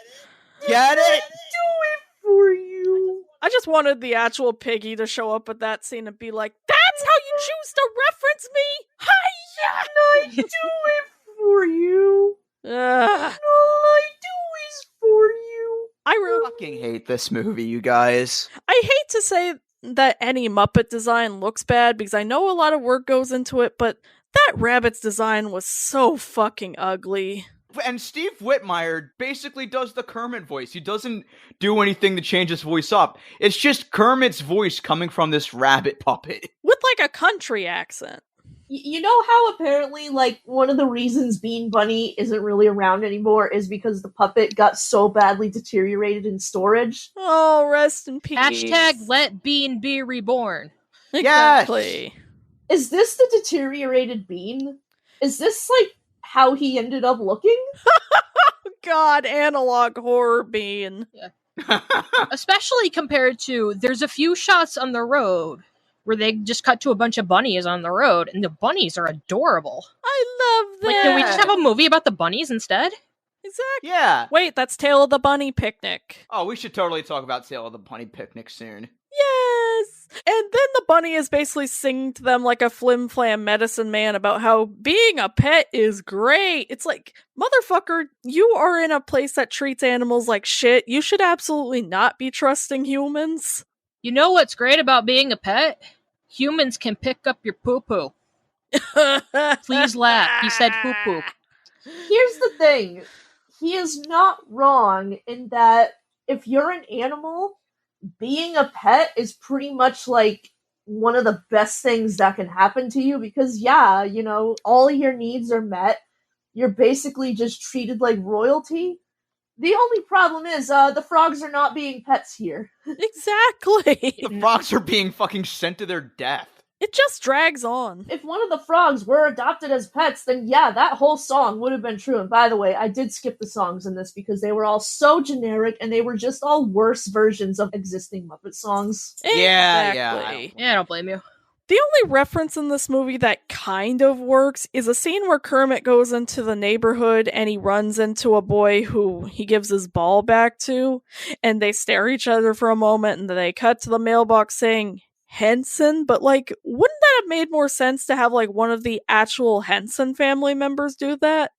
Get it? Do it for you. I just wanted the actual Piggy to show up at that scene and be like, that's how you choose to reference me? Hi-ya! I do it for you. All I do is for you. I fucking hate this movie, you guys. I hate to say that any Muppet design looks bad because I know a lot of work goes into it, but that rabbit's design was so fucking ugly. And Steve Whitmire basically does the Kermit voice. He doesn't do anything to change his voice up. It's just Kermit's voice coming from this rabbit puppet. With like a country accent. You know how apparently, like, one of the reasons Bean Bunny isn't really around anymore is because the puppet got so badly deteriorated in storage? Oh, rest in peace. Hashtag let Bean be reborn. Exactly. Yes. Is this the deteriorated Bean? Is this, like, how he ended up looking? God, analog horror Bean. Yeah. Especially compared to, there's a few shots on the road where they just cut to a bunch of bunnies on the road, and the bunnies are adorable. I love that. Like, can we just have a movie about the bunnies instead? Exactly. Yeah. Wait, that's Tale of the Bunny Picnic. Oh, we should totally talk about Tale of the Bunny Picnic soon. Yes! And then the bunny is basically singing to them like a flim-flam medicine man about how being a pet is great. It's like, motherfucker, you are in a place that treats animals like shit. You should absolutely not be trusting humans. You know what's great about being a pet? Humans can pick up your poo-poo. Please laugh. He said poo-poo. Here's the thing. He is not wrong in that if you're an animal, being a pet is pretty much like one of the best things that can happen to you because, yeah, you know, all your needs are met. You're basically just treated like royalty. The only problem is, the frogs are not being pets here. Exactly. The frogs are being fucking sent to their death. It just drags on. If one of the frogs were adopted as pets, then yeah, that whole song would have been true. And by the way, I did skip the songs in this because they were all so generic and they were just all worse versions of existing Muppet songs. Yeah. Yeah, I don't blame you. The only reference in this movie that kind of works is a scene where Kermit goes into the neighborhood and he runs into a boy who he gives his ball back to, and they stare at each other for a moment, and then they cut to the mailbox saying Henson, but like, wouldn't that have made more sense to have like one of the actual Henson family members do that?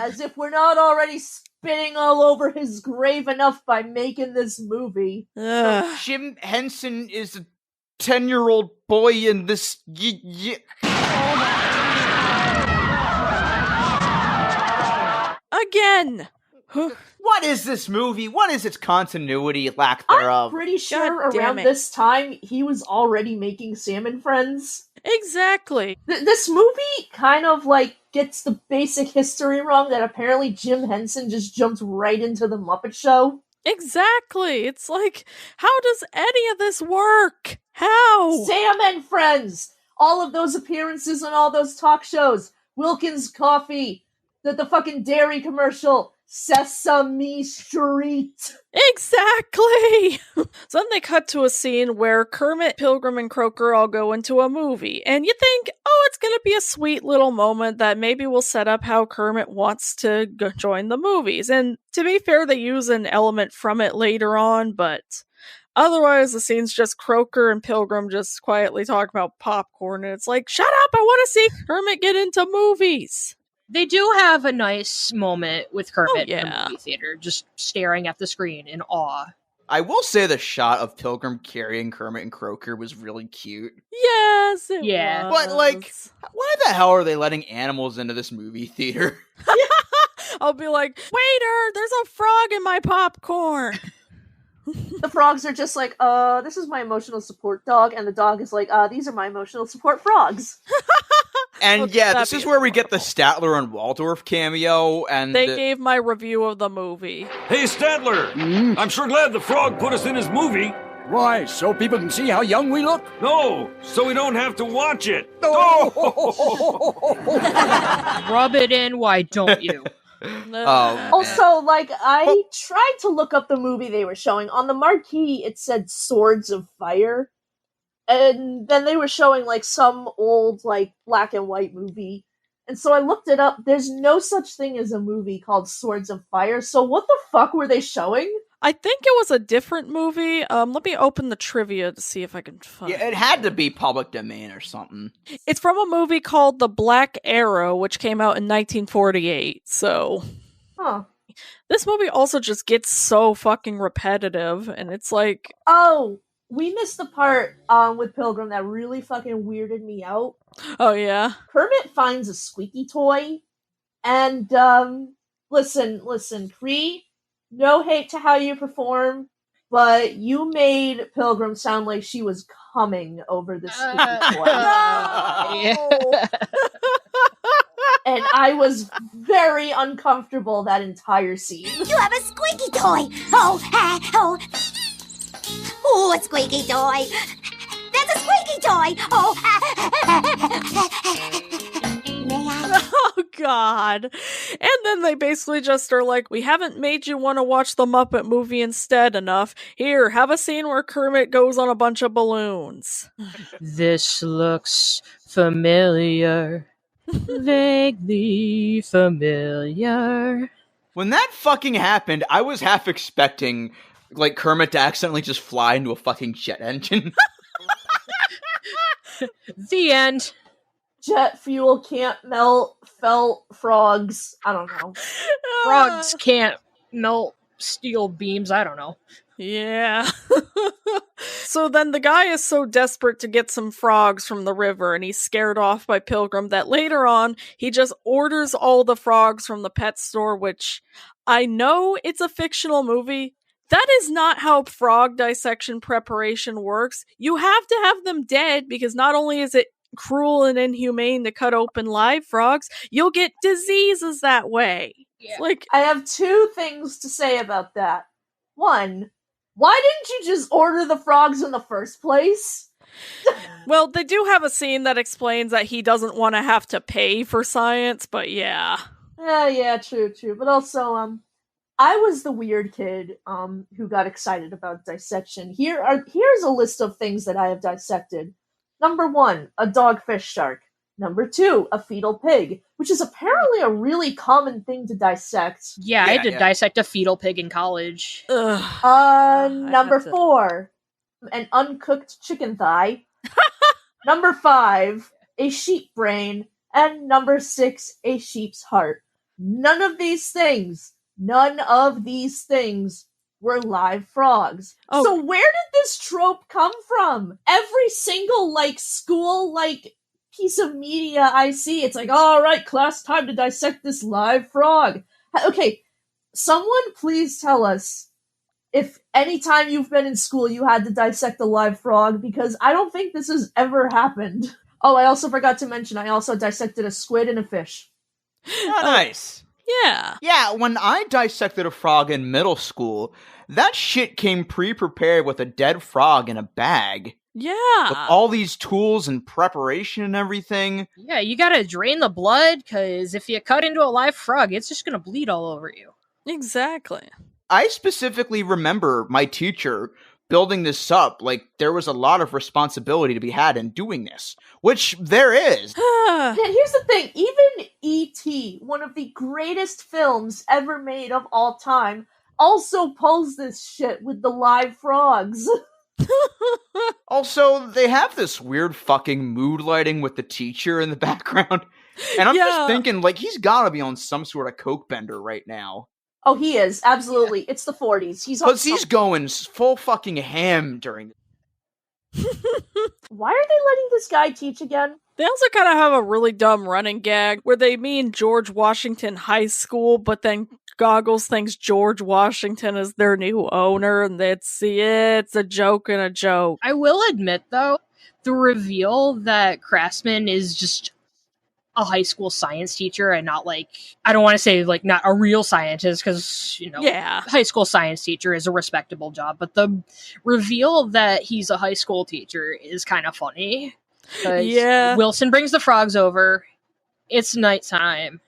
As if we're not already spitting all over his grave enough by making this movie. Ugh. Jim Henson is a 10-year-old boy in this. Again. What is this movie? What is its continuity, lack thereof? I'm pretty sure God damn around it. this time he was already making Salmon Friends. Exactly. This movie kind of like gets the basic history wrong that apparently Jim Henson just jumped right into the Muppet Show. Exactly. It's like, how does any of this work? How? Salmon Friends! All of those appearances on all those talk shows. Wilkins Coffee. The fucking dairy commercial. Sesame Street. Exactly! So then they cut to a scene where Kermit, Pilgrim, and Croaker all go into a movie, and you think, oh, it's gonna be a sweet little moment that maybe will set up how Kermit wants to join the movies. And to be fair, they use an element from it later on, but otherwise the scene's just Croaker and Pilgrim just quietly talking about popcorn, and it's like, shut up, I want to see Kermit get into movies! They do have a nice moment with Kermit in yeah. the movie theater, just staring at the screen in awe. I will say the shot of Pilgrim carrying Kermit and Croaker was really cute. Yes, it Yeah. was. But, like, why the hell are they letting animals into this movie theater? I'll be like, waiter, there's a frog in my popcorn. The frogs are just like, this is my emotional support dog, and the dog is like, these are my emotional support frogs. And yeah, this is where we get the Statler and Waldorf cameo, and they gave my review of the movie. Hey, Statler! I'm sure glad the frog put us in his movie. Why? So people can see how young we look? No, so we don't have to watch it. Rub it in, why don't you? Also, like, I tried to look up the movie they were showing. On the marquee, it said Swords of Fire. And then they were showing, like, some old, like, black and white movie. And so I looked it up. There's no such thing as a movie called Swords of Fire. So what the fuck were they showing? I think it was a different movie. Let me open the trivia to see if I can find Yeah, it had to be public domain or something. It's from a movie called The Black Arrow, which came out in 1948, so... Huh. This movie also just gets so fucking repetitive, and it's like... Oh, we missed the part with Pilgrim that really fucking weirded me out. Oh, yeah? Kermit finds a squeaky toy, and, listen, Cree, no hate to how you perform, but you made Pilgrim sound like she was coming over the squeaky toy. And I was very uncomfortable that entire scene. You have a squeaky toy! Oh, a squeaky toy! That's a squeaky toy! Oh, may I? Oh, God. And then they basically just are like, we haven't made you want to watch the Muppet movie instead enough. Here, have a scene where Kermit goes on a bunch of balloons. This looks familiar. Vaguely familiar. When that fucking happened, I was half expecting, like, Kermit to accidentally just fly into a fucking jet engine. The end. Jet fuel can't melt felt frogs. I don't know. Frogs can't melt steel beams. I don't know. Yeah. So then the guy is so desperate to get some frogs from the river, and he's scared off by Pilgrim, that later on he just orders all the frogs from the pet store, which I know it's a fictional movie. That is not how frog dissection preparation works. You have to have them dead, because not only is it cruel and inhumane to cut open live frogs, you'll get diseases that way. Yeah. Like, I have two things to say about that. One, why didn't you just order the frogs in the first place? well, they do have a scene that explains that he doesn't want to have to pay for science, but yeah. Yeah, true. But also, I was the weird kid who got excited about dissection. Here's a list of things that I have dissected. Number 1, a dogfish shark. Number 2, a fetal pig, which is apparently a really common thing to dissect. Yeah, I had to dissect a fetal pig in college. Number 4, an uncooked chicken thigh. Number 5, a sheep brain. And number 6, a sheep's heart. None of these things were live frogs. Oh. So where did this trope come from? Every single, school, piece of media I see, it's like, all right, class, time to dissect this live frog. Okay, someone please tell us if any time you've been in school you had to dissect a live frog, because I don't think this has ever happened. Oh, I also forgot to mention, I also dissected a squid and a fish. Oh, nice. Yeah. Yeah, when I dissected a frog in middle school, that shit came pre-prepared with a dead frog in a bag. Yeah. With all these tools and preparation and everything. Yeah, you gotta drain the blood, because if you cut into a live frog, it's just gonna bleed all over you. Exactly. I specifically remember my teacher building this up. There was a lot of responsibility to be had in doing this, which there is. Yeah, here's the thing, even E.T., one of the greatest films ever made of all time, also pulls this shit with the live frogs. Also, they have this weird fucking mood lighting with the teacher in the background. And I'm just thinking, he's gotta be on some sort of coke bender right now. Oh, he is, absolutely. Yeah. It's the 40s. Because he's going full fucking ham during. Why are they letting this guy teach again? They also kind of have a really dumb running gag where they mean George Washington High School, but then Goggles thinks George Washington is their new owner, and it's a joke and a joke. I will admit, though, the reveal that Craftsman is just a high school science teacher and not I don't want to say not a real scientist, because high school science teacher is a respectable job, but the reveal that he's a high school teacher is kind of funny. Yeah, Wilson brings the frogs over, it's nighttime,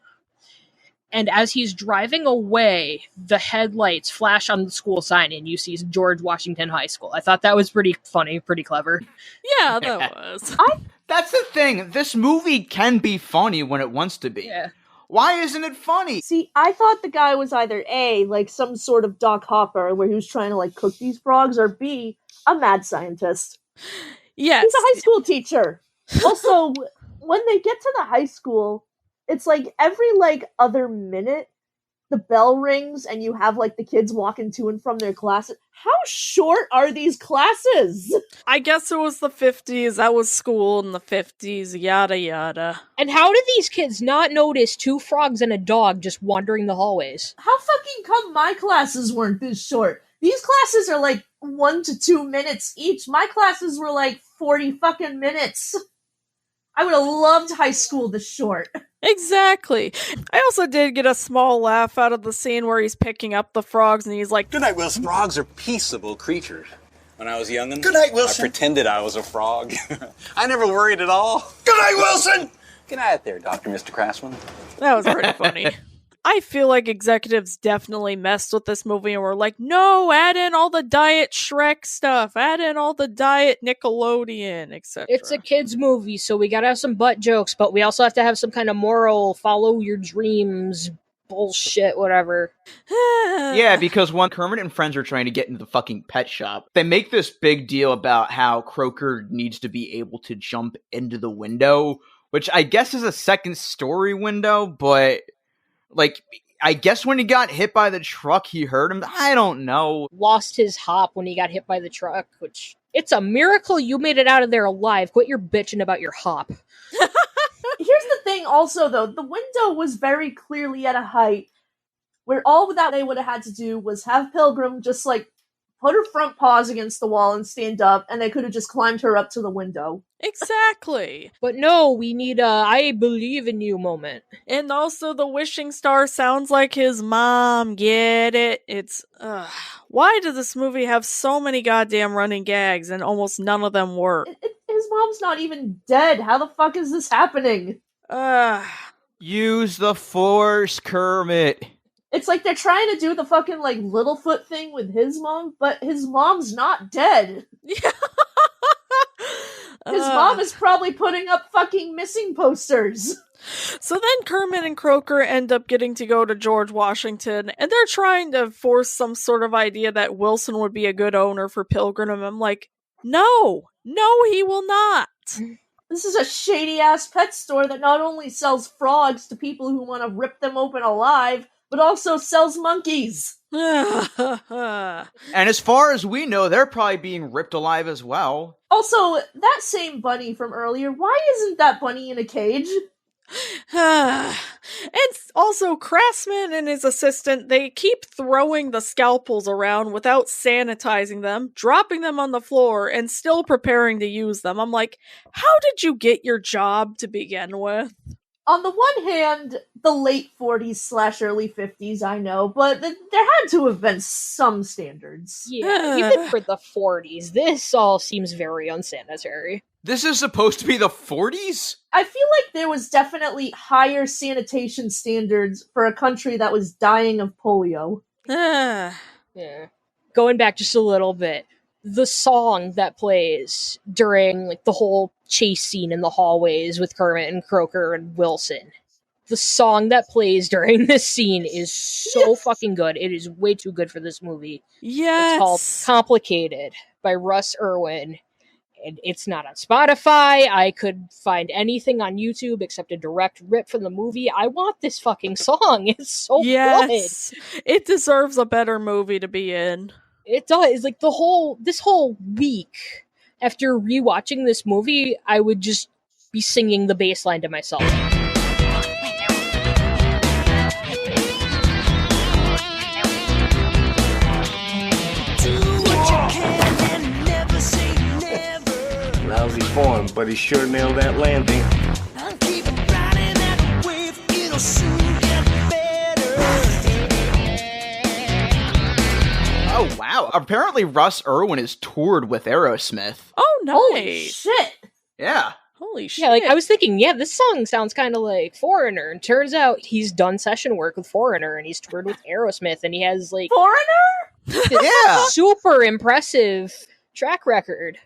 and as he's driving away, the headlights flash on the school sign and you see George Washington High School. I thought that was pretty funny, pretty clever. Yeah, that was. That's the thing. This movie can be funny when it wants to be. Yeah. Why isn't it funny? See, I thought the guy was either A, some sort of Doc Hopper where he was trying to cook these frogs, or B, a mad scientist. Yes. He's a high school teacher. Also, when they get to the high school, it's every other minute the bell rings and you have the kids walking to and from their classes. How short are these classes? I guess it was the 50s. That was school in the 50s, yada yada. And how did these kids not notice 2 frogs and a dog just wandering the hallways? How fucking come my classes weren't this short? These classes are 1 to 2 minutes each. My classes were 40 fucking minutes. I would have loved high school this short. Exactly. I also did get a small laugh out of the scene where he's picking up the frogs and he's like, "Good night, Wilson." Frogs are peaceable creatures. When I was youngin', good night, Wilson. I pretended I was a frog. I never worried at all. Good night, Wilson. Good night there, Dr. Mr. Craftsman. That was pretty funny. I feel like executives definitely messed with this movie and were like, no, add in all the Diet Shrek stuff, add in all the Diet Nickelodeon, etc. It's a kid's movie, so we gotta have some butt jokes, but we also have to have some kind of moral, follow your dreams, bullshit, whatever. Yeah, because when Kermit and friends are trying to get into the fucking pet shop, they make this big deal about how Croaker needs to be able to jump into the window, which I guess is a second story window, but I guess when he got hit by the truck, he hurt him. I don't know. Lost his hop when he got hit by the truck, which it's a miracle you made it out of there alive. Quit your bitching about your hop. Here's the thing also, though. The window was very clearly at a height where all that they would have had to do was have Pilgrim just, put her front paws against the wall and stand up, and they could have just climbed her up to the window. Exactly. But no, we need a I believe in you moment. And also the wishing star sounds like his mom. Get it? It's, why does this movie have so many goddamn running gags and almost none of them work? His mom's not even dead. How the fuck is this happening? Use the Force, Kermit. It's like they're trying to do the fucking, like, Littlefoot thing with his mom, but his mom's not dead. Yeah. His mom is probably putting up fucking missing posters. So then Kermit and Croaker end up getting to go to George Washington, and they're trying to force some sort of idea that Wilson would be a good owner for Pilgrim, and I'm like, no, he will not. This is a shady-ass pet store that not only sells frogs to people who want to rip them open alive, but also sells monkeys. And as far as we know, they're probably being ripped alive as well. Also, that same bunny from earlier, why isn't that bunny in a cage? And also, Craftsman and his assistant, they keep throwing the scalpels around without sanitizing them, dropping them on the floor, and still preparing to use them. I'm like, how did you get your job to begin with? On the one hand, the late 40s / early 50s, I know, but there had to have been some standards. Yeah, even for the 40s, this all seems very unsanitary. This is supposed to be the 40s? I feel like there was definitely higher sanitation standards for a country that was dying of polio. Yeah. Going back just a little bit, the song that plays during like the whole chase scene in the hallways with Kermit and Croaker and Wilson. The song that plays during this scene is so fucking good. It is way too good for this movie. Yes. It's called Complicated by Russ Irwin. And it's not on Spotify. I could find anything on YouTube except a direct rip from the movie. I want this fucking song. It's so good. It deserves a better movie to be in. It does. Like this whole week after rewatching this movie, I would just be singing the bass line to myself. Lousy form, but he sure nailed that landing. Oh, wow. Apparently Russ Irwin is toured with Aerosmith. Oh, nice. Holy shit. Yeah. Holy shit. Yeah, like I was thinking, this song sounds kind of like Foreigner. And turns out he's done session work with Foreigner and he's toured with Aerosmith and he has like Foreigner? Yeah. Super impressive track record.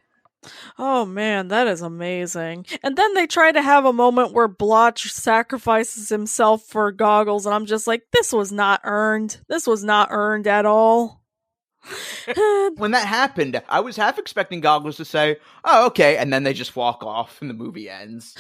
Oh man, that is amazing. And then they try to have a moment where Blotch sacrifices himself for Goggles, and I'm just like, this was not earned. This was not earned at all. When that happened, I was half expecting Goggles to say, oh, okay, and then they just walk off and the movie ends.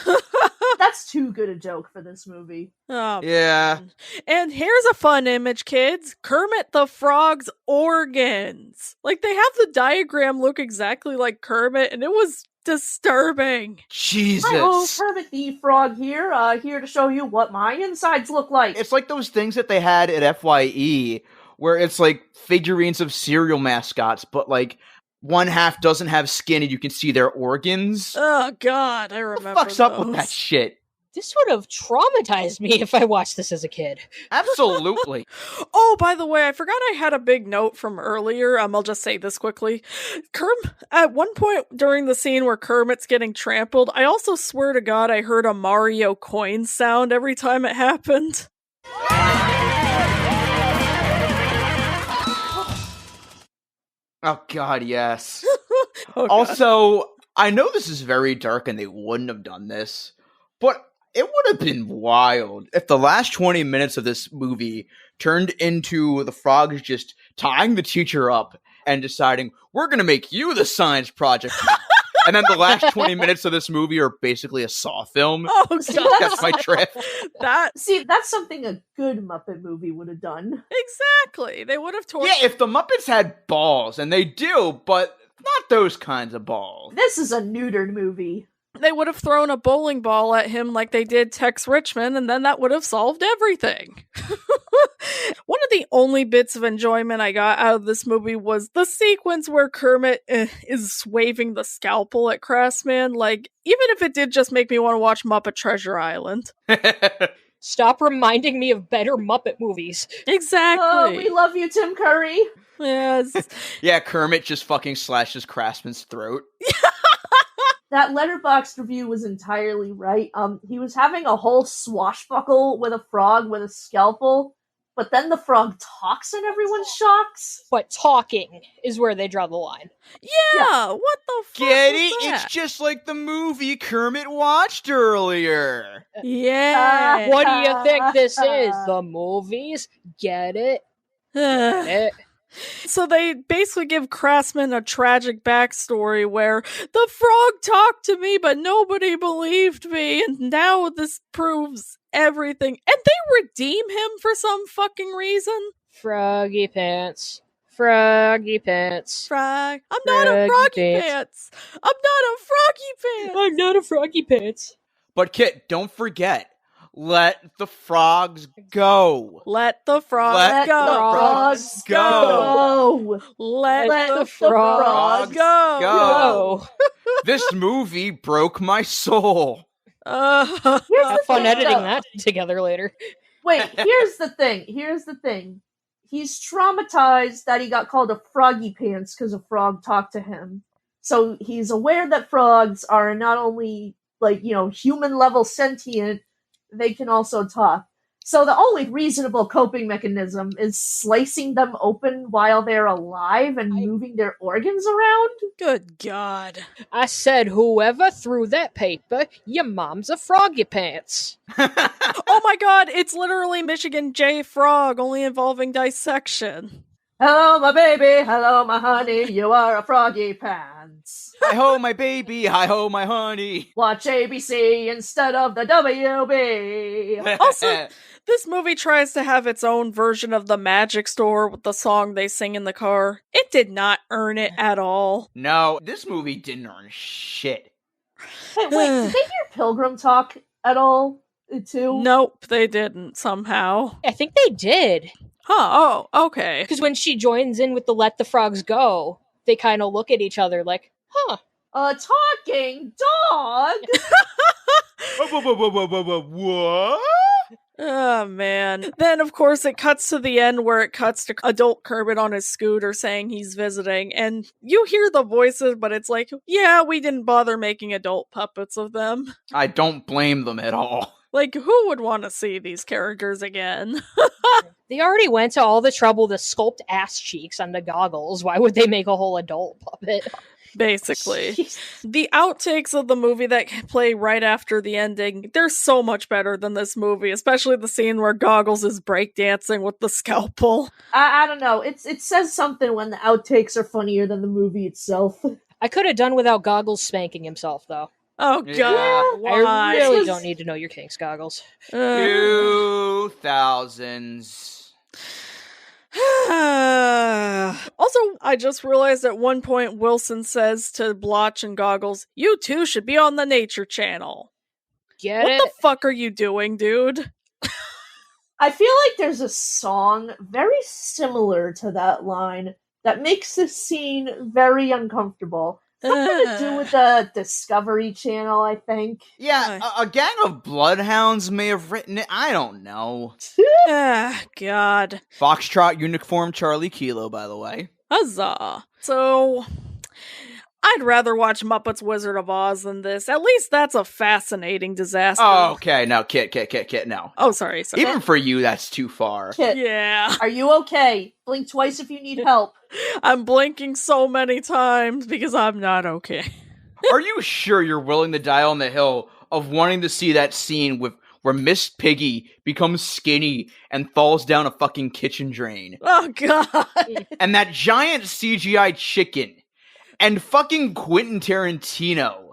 That's too good a joke for this movie. Oh, yeah. Man. And here's a fun image, kids. Kermit the Frog's organs. Like, they have the diagram look exactly like Kermit, and it was disturbing. Jesus. Hi-ho, Kermit the Frog here, here to show you what my insides look like. It's like those things that they had at FYE, where it's like figurines of cereal mascots, but like one half doesn't have skin and you can see their organs. Oh god, I remember What the fuck's up with that shit? This would have traumatized me if I watched this as a kid. Absolutely. Oh, by the way, I forgot I had a big note from earlier. I'll just say this quickly. At one point during the scene where Kermit's getting trampled, I also swear to God I heard a Mario coin sound every time it happened. Oh god, yes. Oh, also, God. I know this is very dark and they wouldn't have done this, but it would have been wild if the last 20 minutes of this movie turned into the frogs just tying the teacher up and deciding, we're going to make you the science project. And then the last 20 minutes of this movie are basically a Saw film. Oh, God. That's my drift. That's something a good Muppet movie would have done. Exactly. They would have tortured. Yeah, if the Muppets had balls, and they do, but not those kinds of balls. This is a neutered movie. They would have thrown a bowling ball at him like they did Tex Richmond, and then that would have solved everything. One of the only bits of enjoyment I got out of this movie was the sequence where Kermit is waving the scalpel at Craftsman. Like, even if it did just make me want to watch Muppet Treasure Island. Stop reminding me of better Muppet movies. Exactly. Oh, we love you, Tim Curry. Yes. Yeah, Kermit just fucking slashes Craftsman's throat. That Letterboxd review was entirely right. He was having a whole swashbuckle with a frog with a scalpel, but then the frog talks and everyone shocks. But talking is where they draw the line. Yeah, what the fuck Get was it? that? It's just like the movie Kermit watched earlier. Yeah. What do you think this is? The movies? Get it? Get it? So they basically give Craftsman a tragic backstory where the frog talked to me, but nobody believed me, and now this proves everything. And they redeem him for some fucking reason. Froggy pants. Froggy pants. Frog. I'm not a froggy pants. I'm not a froggy pants. I'm not a froggy pants. But Kit, don't forget, let the frogs go. Let the frogs go. Frogs go. Let the frogs go. This movie broke my soul. Have fun editing that together later. Wait, here's the thing. He's traumatized that he got called a froggy pants because a frog talked to him. So he's aware that frogs are not only, human level sentient, they can also talk. So the only reasonable coping mechanism is slicing them open while they're alive and moving their organs around? Good God. I said, whoever threw that paper, your mom's a froggy pants. Oh my God, it's literally Michigan J. Frog, only involving dissection. Hello, my baby. Hello, my honey. You are a froggy pants. Hi-ho, my baby. Hi-ho, my honey. Watch ABC instead of the WB. Also, this movie tries to have its own version of the Magic Store with the song they sing in the car. It did not earn it at all. No, this movie didn't earn shit. Hey, wait, did they hear Pilgrim talk at all, too? Nope, they didn't somehow. I think they did. Huh, oh, okay. Because when she joins in with the Let the Frogs Go, they kind of look at each other like, huh. A talking dog? What? Oh, man. Then, of course, it cuts to the end where it cuts to adult Kermit on his scooter saying he's visiting, and you hear the voices, but it's like, yeah, we didn't bother making adult puppets of them. I don't blame them at all. Like, who would want to see these characters again? They already went to all the trouble to sculpt ass cheeks on the goggles. Why would they make a whole adult puppet? Basically. The outtakes of the movie that play right after the ending, they're so much better than this movie, especially the scene where Goggles is breakdancing with the scalpel. I don't know. It says something when the outtakes are funnier than the movie itself. I could have done without Goggles spanking himself, though. Oh, God. Why? I really don't need to know your kinks, Goggles. 2000s. Also, I just realized at one point Wilson says to Blotch and Goggles, "You two should be on the Nature Channel." Get what it? the fuck are you doing, dude? I feel like there's a song very similar to that line that makes this scene very uncomfortable. Something to do with the Discovery Channel, I think. Yeah, a gang of bloodhounds may have written it. I don't know. God. Foxtrot Uniform Charlie Kilo, by the way. Huzzah. So, I'd rather watch Muppets Wizard of Oz than this. At least that's a fascinating disaster. Oh, okay. No, Kit, no. Oh, sorry. Even for you, that's too far. Kit, yeah. Are you okay? Blink twice if you need help. I'm blinking so many times because I'm not okay. Are you sure you're willing to die on the hill of wanting to see that scene where Miss Piggy becomes skinny and falls down a fucking kitchen drain? Oh, God. And that giant CGI chicken and fucking Quentin Tarantino.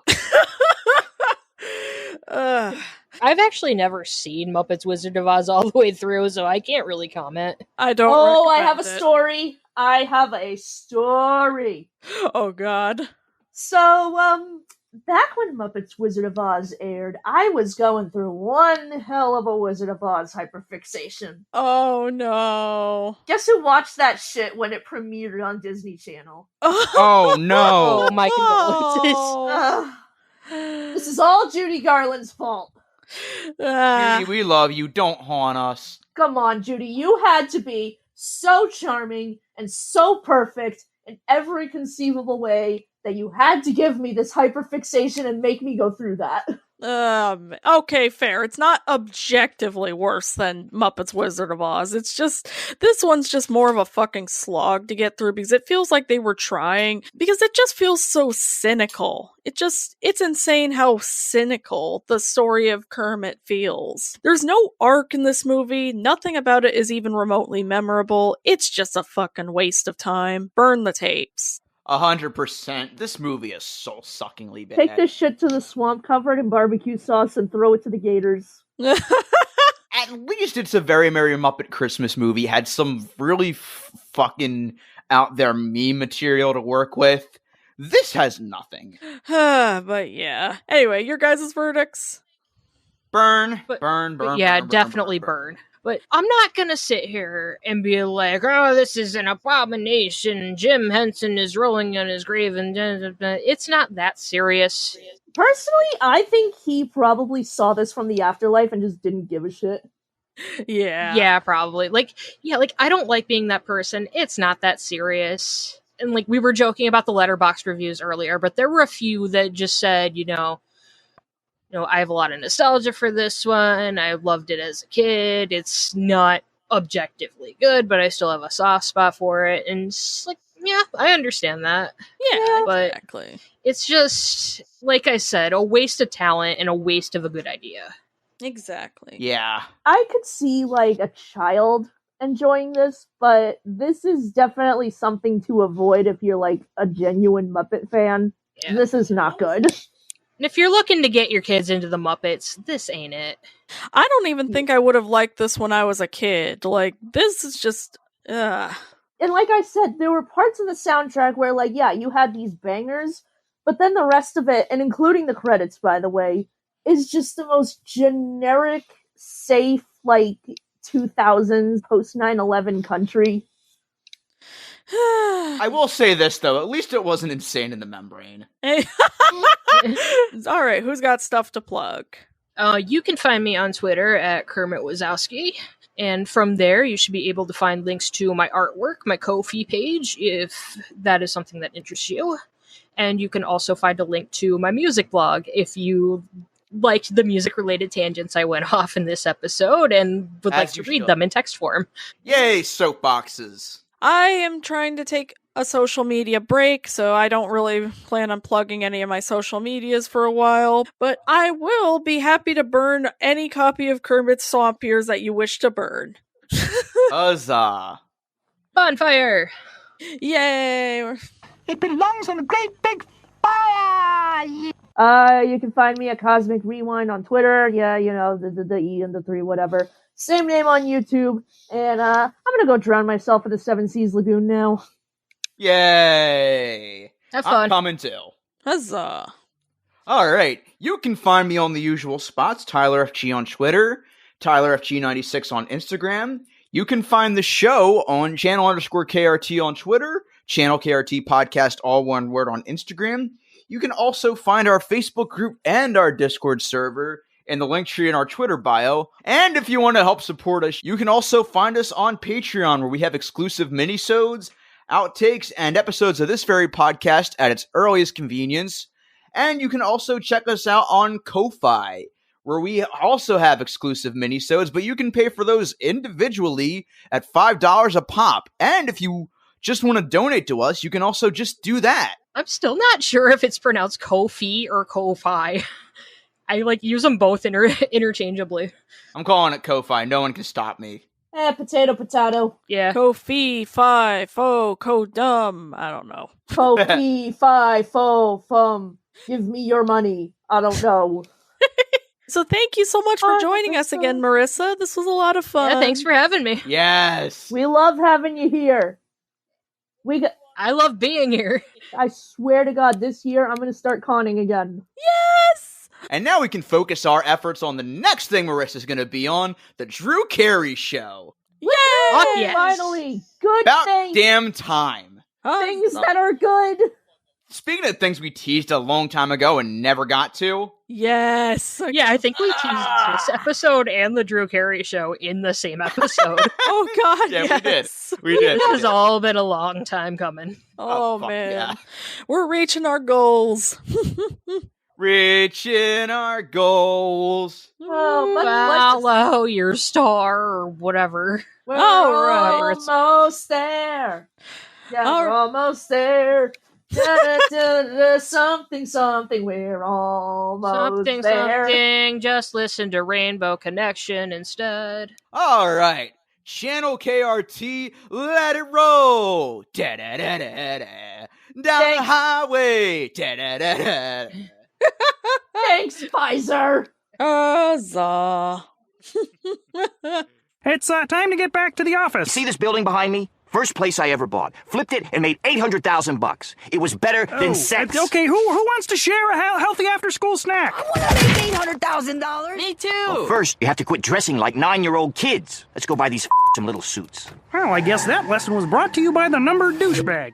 I've actually never seen Muppets Wizard of Oz all the way through, so I can't really comment. I don't. Oh, I have a story. I have a story. Oh, God. So, back when Muppets Wizard of Oz aired, I was going through one hell of a Wizard of Oz hyperfixation. Oh, no. Guess who watched that shit when it premiered on Disney Channel? Oh, no. Oh, my condolences. This is all Judy Garland's fault. Judy, we love you. Don't haunt us. Come on, Judy. You had to be so charming and so perfect in every conceivable way that you had to give me this hyperfixation and make me go through that. Okay, fair. It's not objectively worse than Muppets Wizard of Oz. It's just, this one's just more of a fucking slog to get through because it feels like they were trying, because it just feels so cynical. It's insane how cynical the story of Kermit feels. There's no arc in this movie. Nothing about it is even remotely memorable. It's just a fucking waste of time. Burn the tapes. 100%. This movie is soul-suckingly bad. Take this shit to the swamp covered in barbecue sauce and throw it to the gators. At least it's a Very Merry Muppet Christmas movie. Had some really fucking out there meme material to work with. This has nothing. But yeah. Anyway, your guys' verdicts? Burn. Yeah, definitely burn. But I'm not gonna sit here and be like, oh, this is an abomination. Jim Henson is rolling on his grave, and it's not that serious. Personally, I think he probably saw this from the afterlife and just didn't give a shit. Yeah. Yeah, probably. I don't like being that person. It's not that serious. And we were joking about the Letterboxd reviews earlier, but there were a few that just said, I have a lot of nostalgia for this one. I loved it as a kid. It's not objectively good, but I still have a soft spot for it. And it's yeah, I understand that. Yeah, but exactly. It's just, like I said, a waste of talent and a waste of a good idea. Exactly. Yeah. I could see, a child enjoying this, but this is definitely something to avoid if you're, a genuine Muppet fan. Yeah. This is not good. And if you're looking to get your kids into the Muppets, this ain't it. I don't even think I would have liked this when I was a kid. This is just, And like I said, there were parts of the soundtrack where, you had these bangers, but then the rest of it, and including the credits, by the way, is just the most generic, safe, 2000s post 9/11 country. I will say this, though. At least it wasn't Insane in the Membrane. Alright, who's got stuff to plug? You can find me on Twitter at Kermit Wazowski. And from there, you should be able to find links to my artwork, my Ko-fi page, if that is something that interests you. And you can also find a link to my music blog if you liked the music-related tangents I went off in this episode and would like to read them in text form. Yay, soapboxes! I am trying to take a social media break, so I don't really plan on plugging any of my social medias for a while, but I will be happy to burn any copy of Kermit's Swamp Years that you wish to burn. Huzzah! Bonfire! Yay! It belongs on a great big fire! You can find me at Cosmic Rewind on Twitter. Yeah, the E and the 3, whatever. Same name on YouTube. And I'm gonna go drown myself in the Seven Seas Lagoon now. Yay! Have fun. I'm coming too. Huzzah! Alright, you can find me on the usual spots. Tyler FG on Twitter, Tyler FG96 on Instagram. You can find the show on channel_KRT on Twitter, channel KRT Podcast, all one word, on Instagram. You can also find our Facebook group and our Discord server in the link tree in our Twitter bio. And if you want to help support us, you can also find us on Patreon, where we have exclusive minisodes, outtakes, and episodes of this very podcast at its earliest convenience. And you can also check us out on Ko-Fi, where we also have exclusive minisodes, but you can pay for those individually at $5 a pop. And if you just want to donate to us, you can also just do that. I'm still not sure if it's pronounced Ko-Fi or Ko-Fi. I use them both interchangeably. I'm calling it Ko-Fi. No one can stop me. Potato. Yeah. Ko-Fi, Fi, Fo, Ko-Dum. I don't know. Ko-Fi, Fi, Fo, Fum. Give me your money. I don't know. So thank you so much for joining us again, Marissa. This was a lot of fun. Yeah, thanks for having me. Yes. We love having you here. I love being here. I swear to God, this year I'm going to start conning again. Yes! And now we can focus our efforts on the next thing Marissa's going to be on, the Drew Carey Show. Yay! Yes. Finally! Good About things! damn time. Things that are good! Speaking of things we teased a long time ago and never got to. Yes. Yeah, I think we teased this episode and the Drew Carey Show in the same episode. Oh, God, Yeah, yes. we did. This has all been a long time coming. Oh, fuck man. yeah. We're reaching our goals. reaching our goals. Follow your star or whatever. We're Right. almost there. Yeah, we're almost there. Something, something. We're almost there. Something. Just listen to Rainbow Connection instead. All right. Channel KRT, let it roll. Da-da-da-da-da. Down the highway. Da-da-da-da. Thanks, Pfizer. Huzzah. It's time to get back to the office. See this building behind me? First place I ever bought. Flipped it and made $800,000. It was better than sex. Okay, who wants to share a healthy after-school snack? I want to make $800,000. Me too. Well, first, you have to quit dressing like 9-year-old kids. Let's go buy these some little suits. Well, I guess that lesson was brought to you by the numbered douchebag.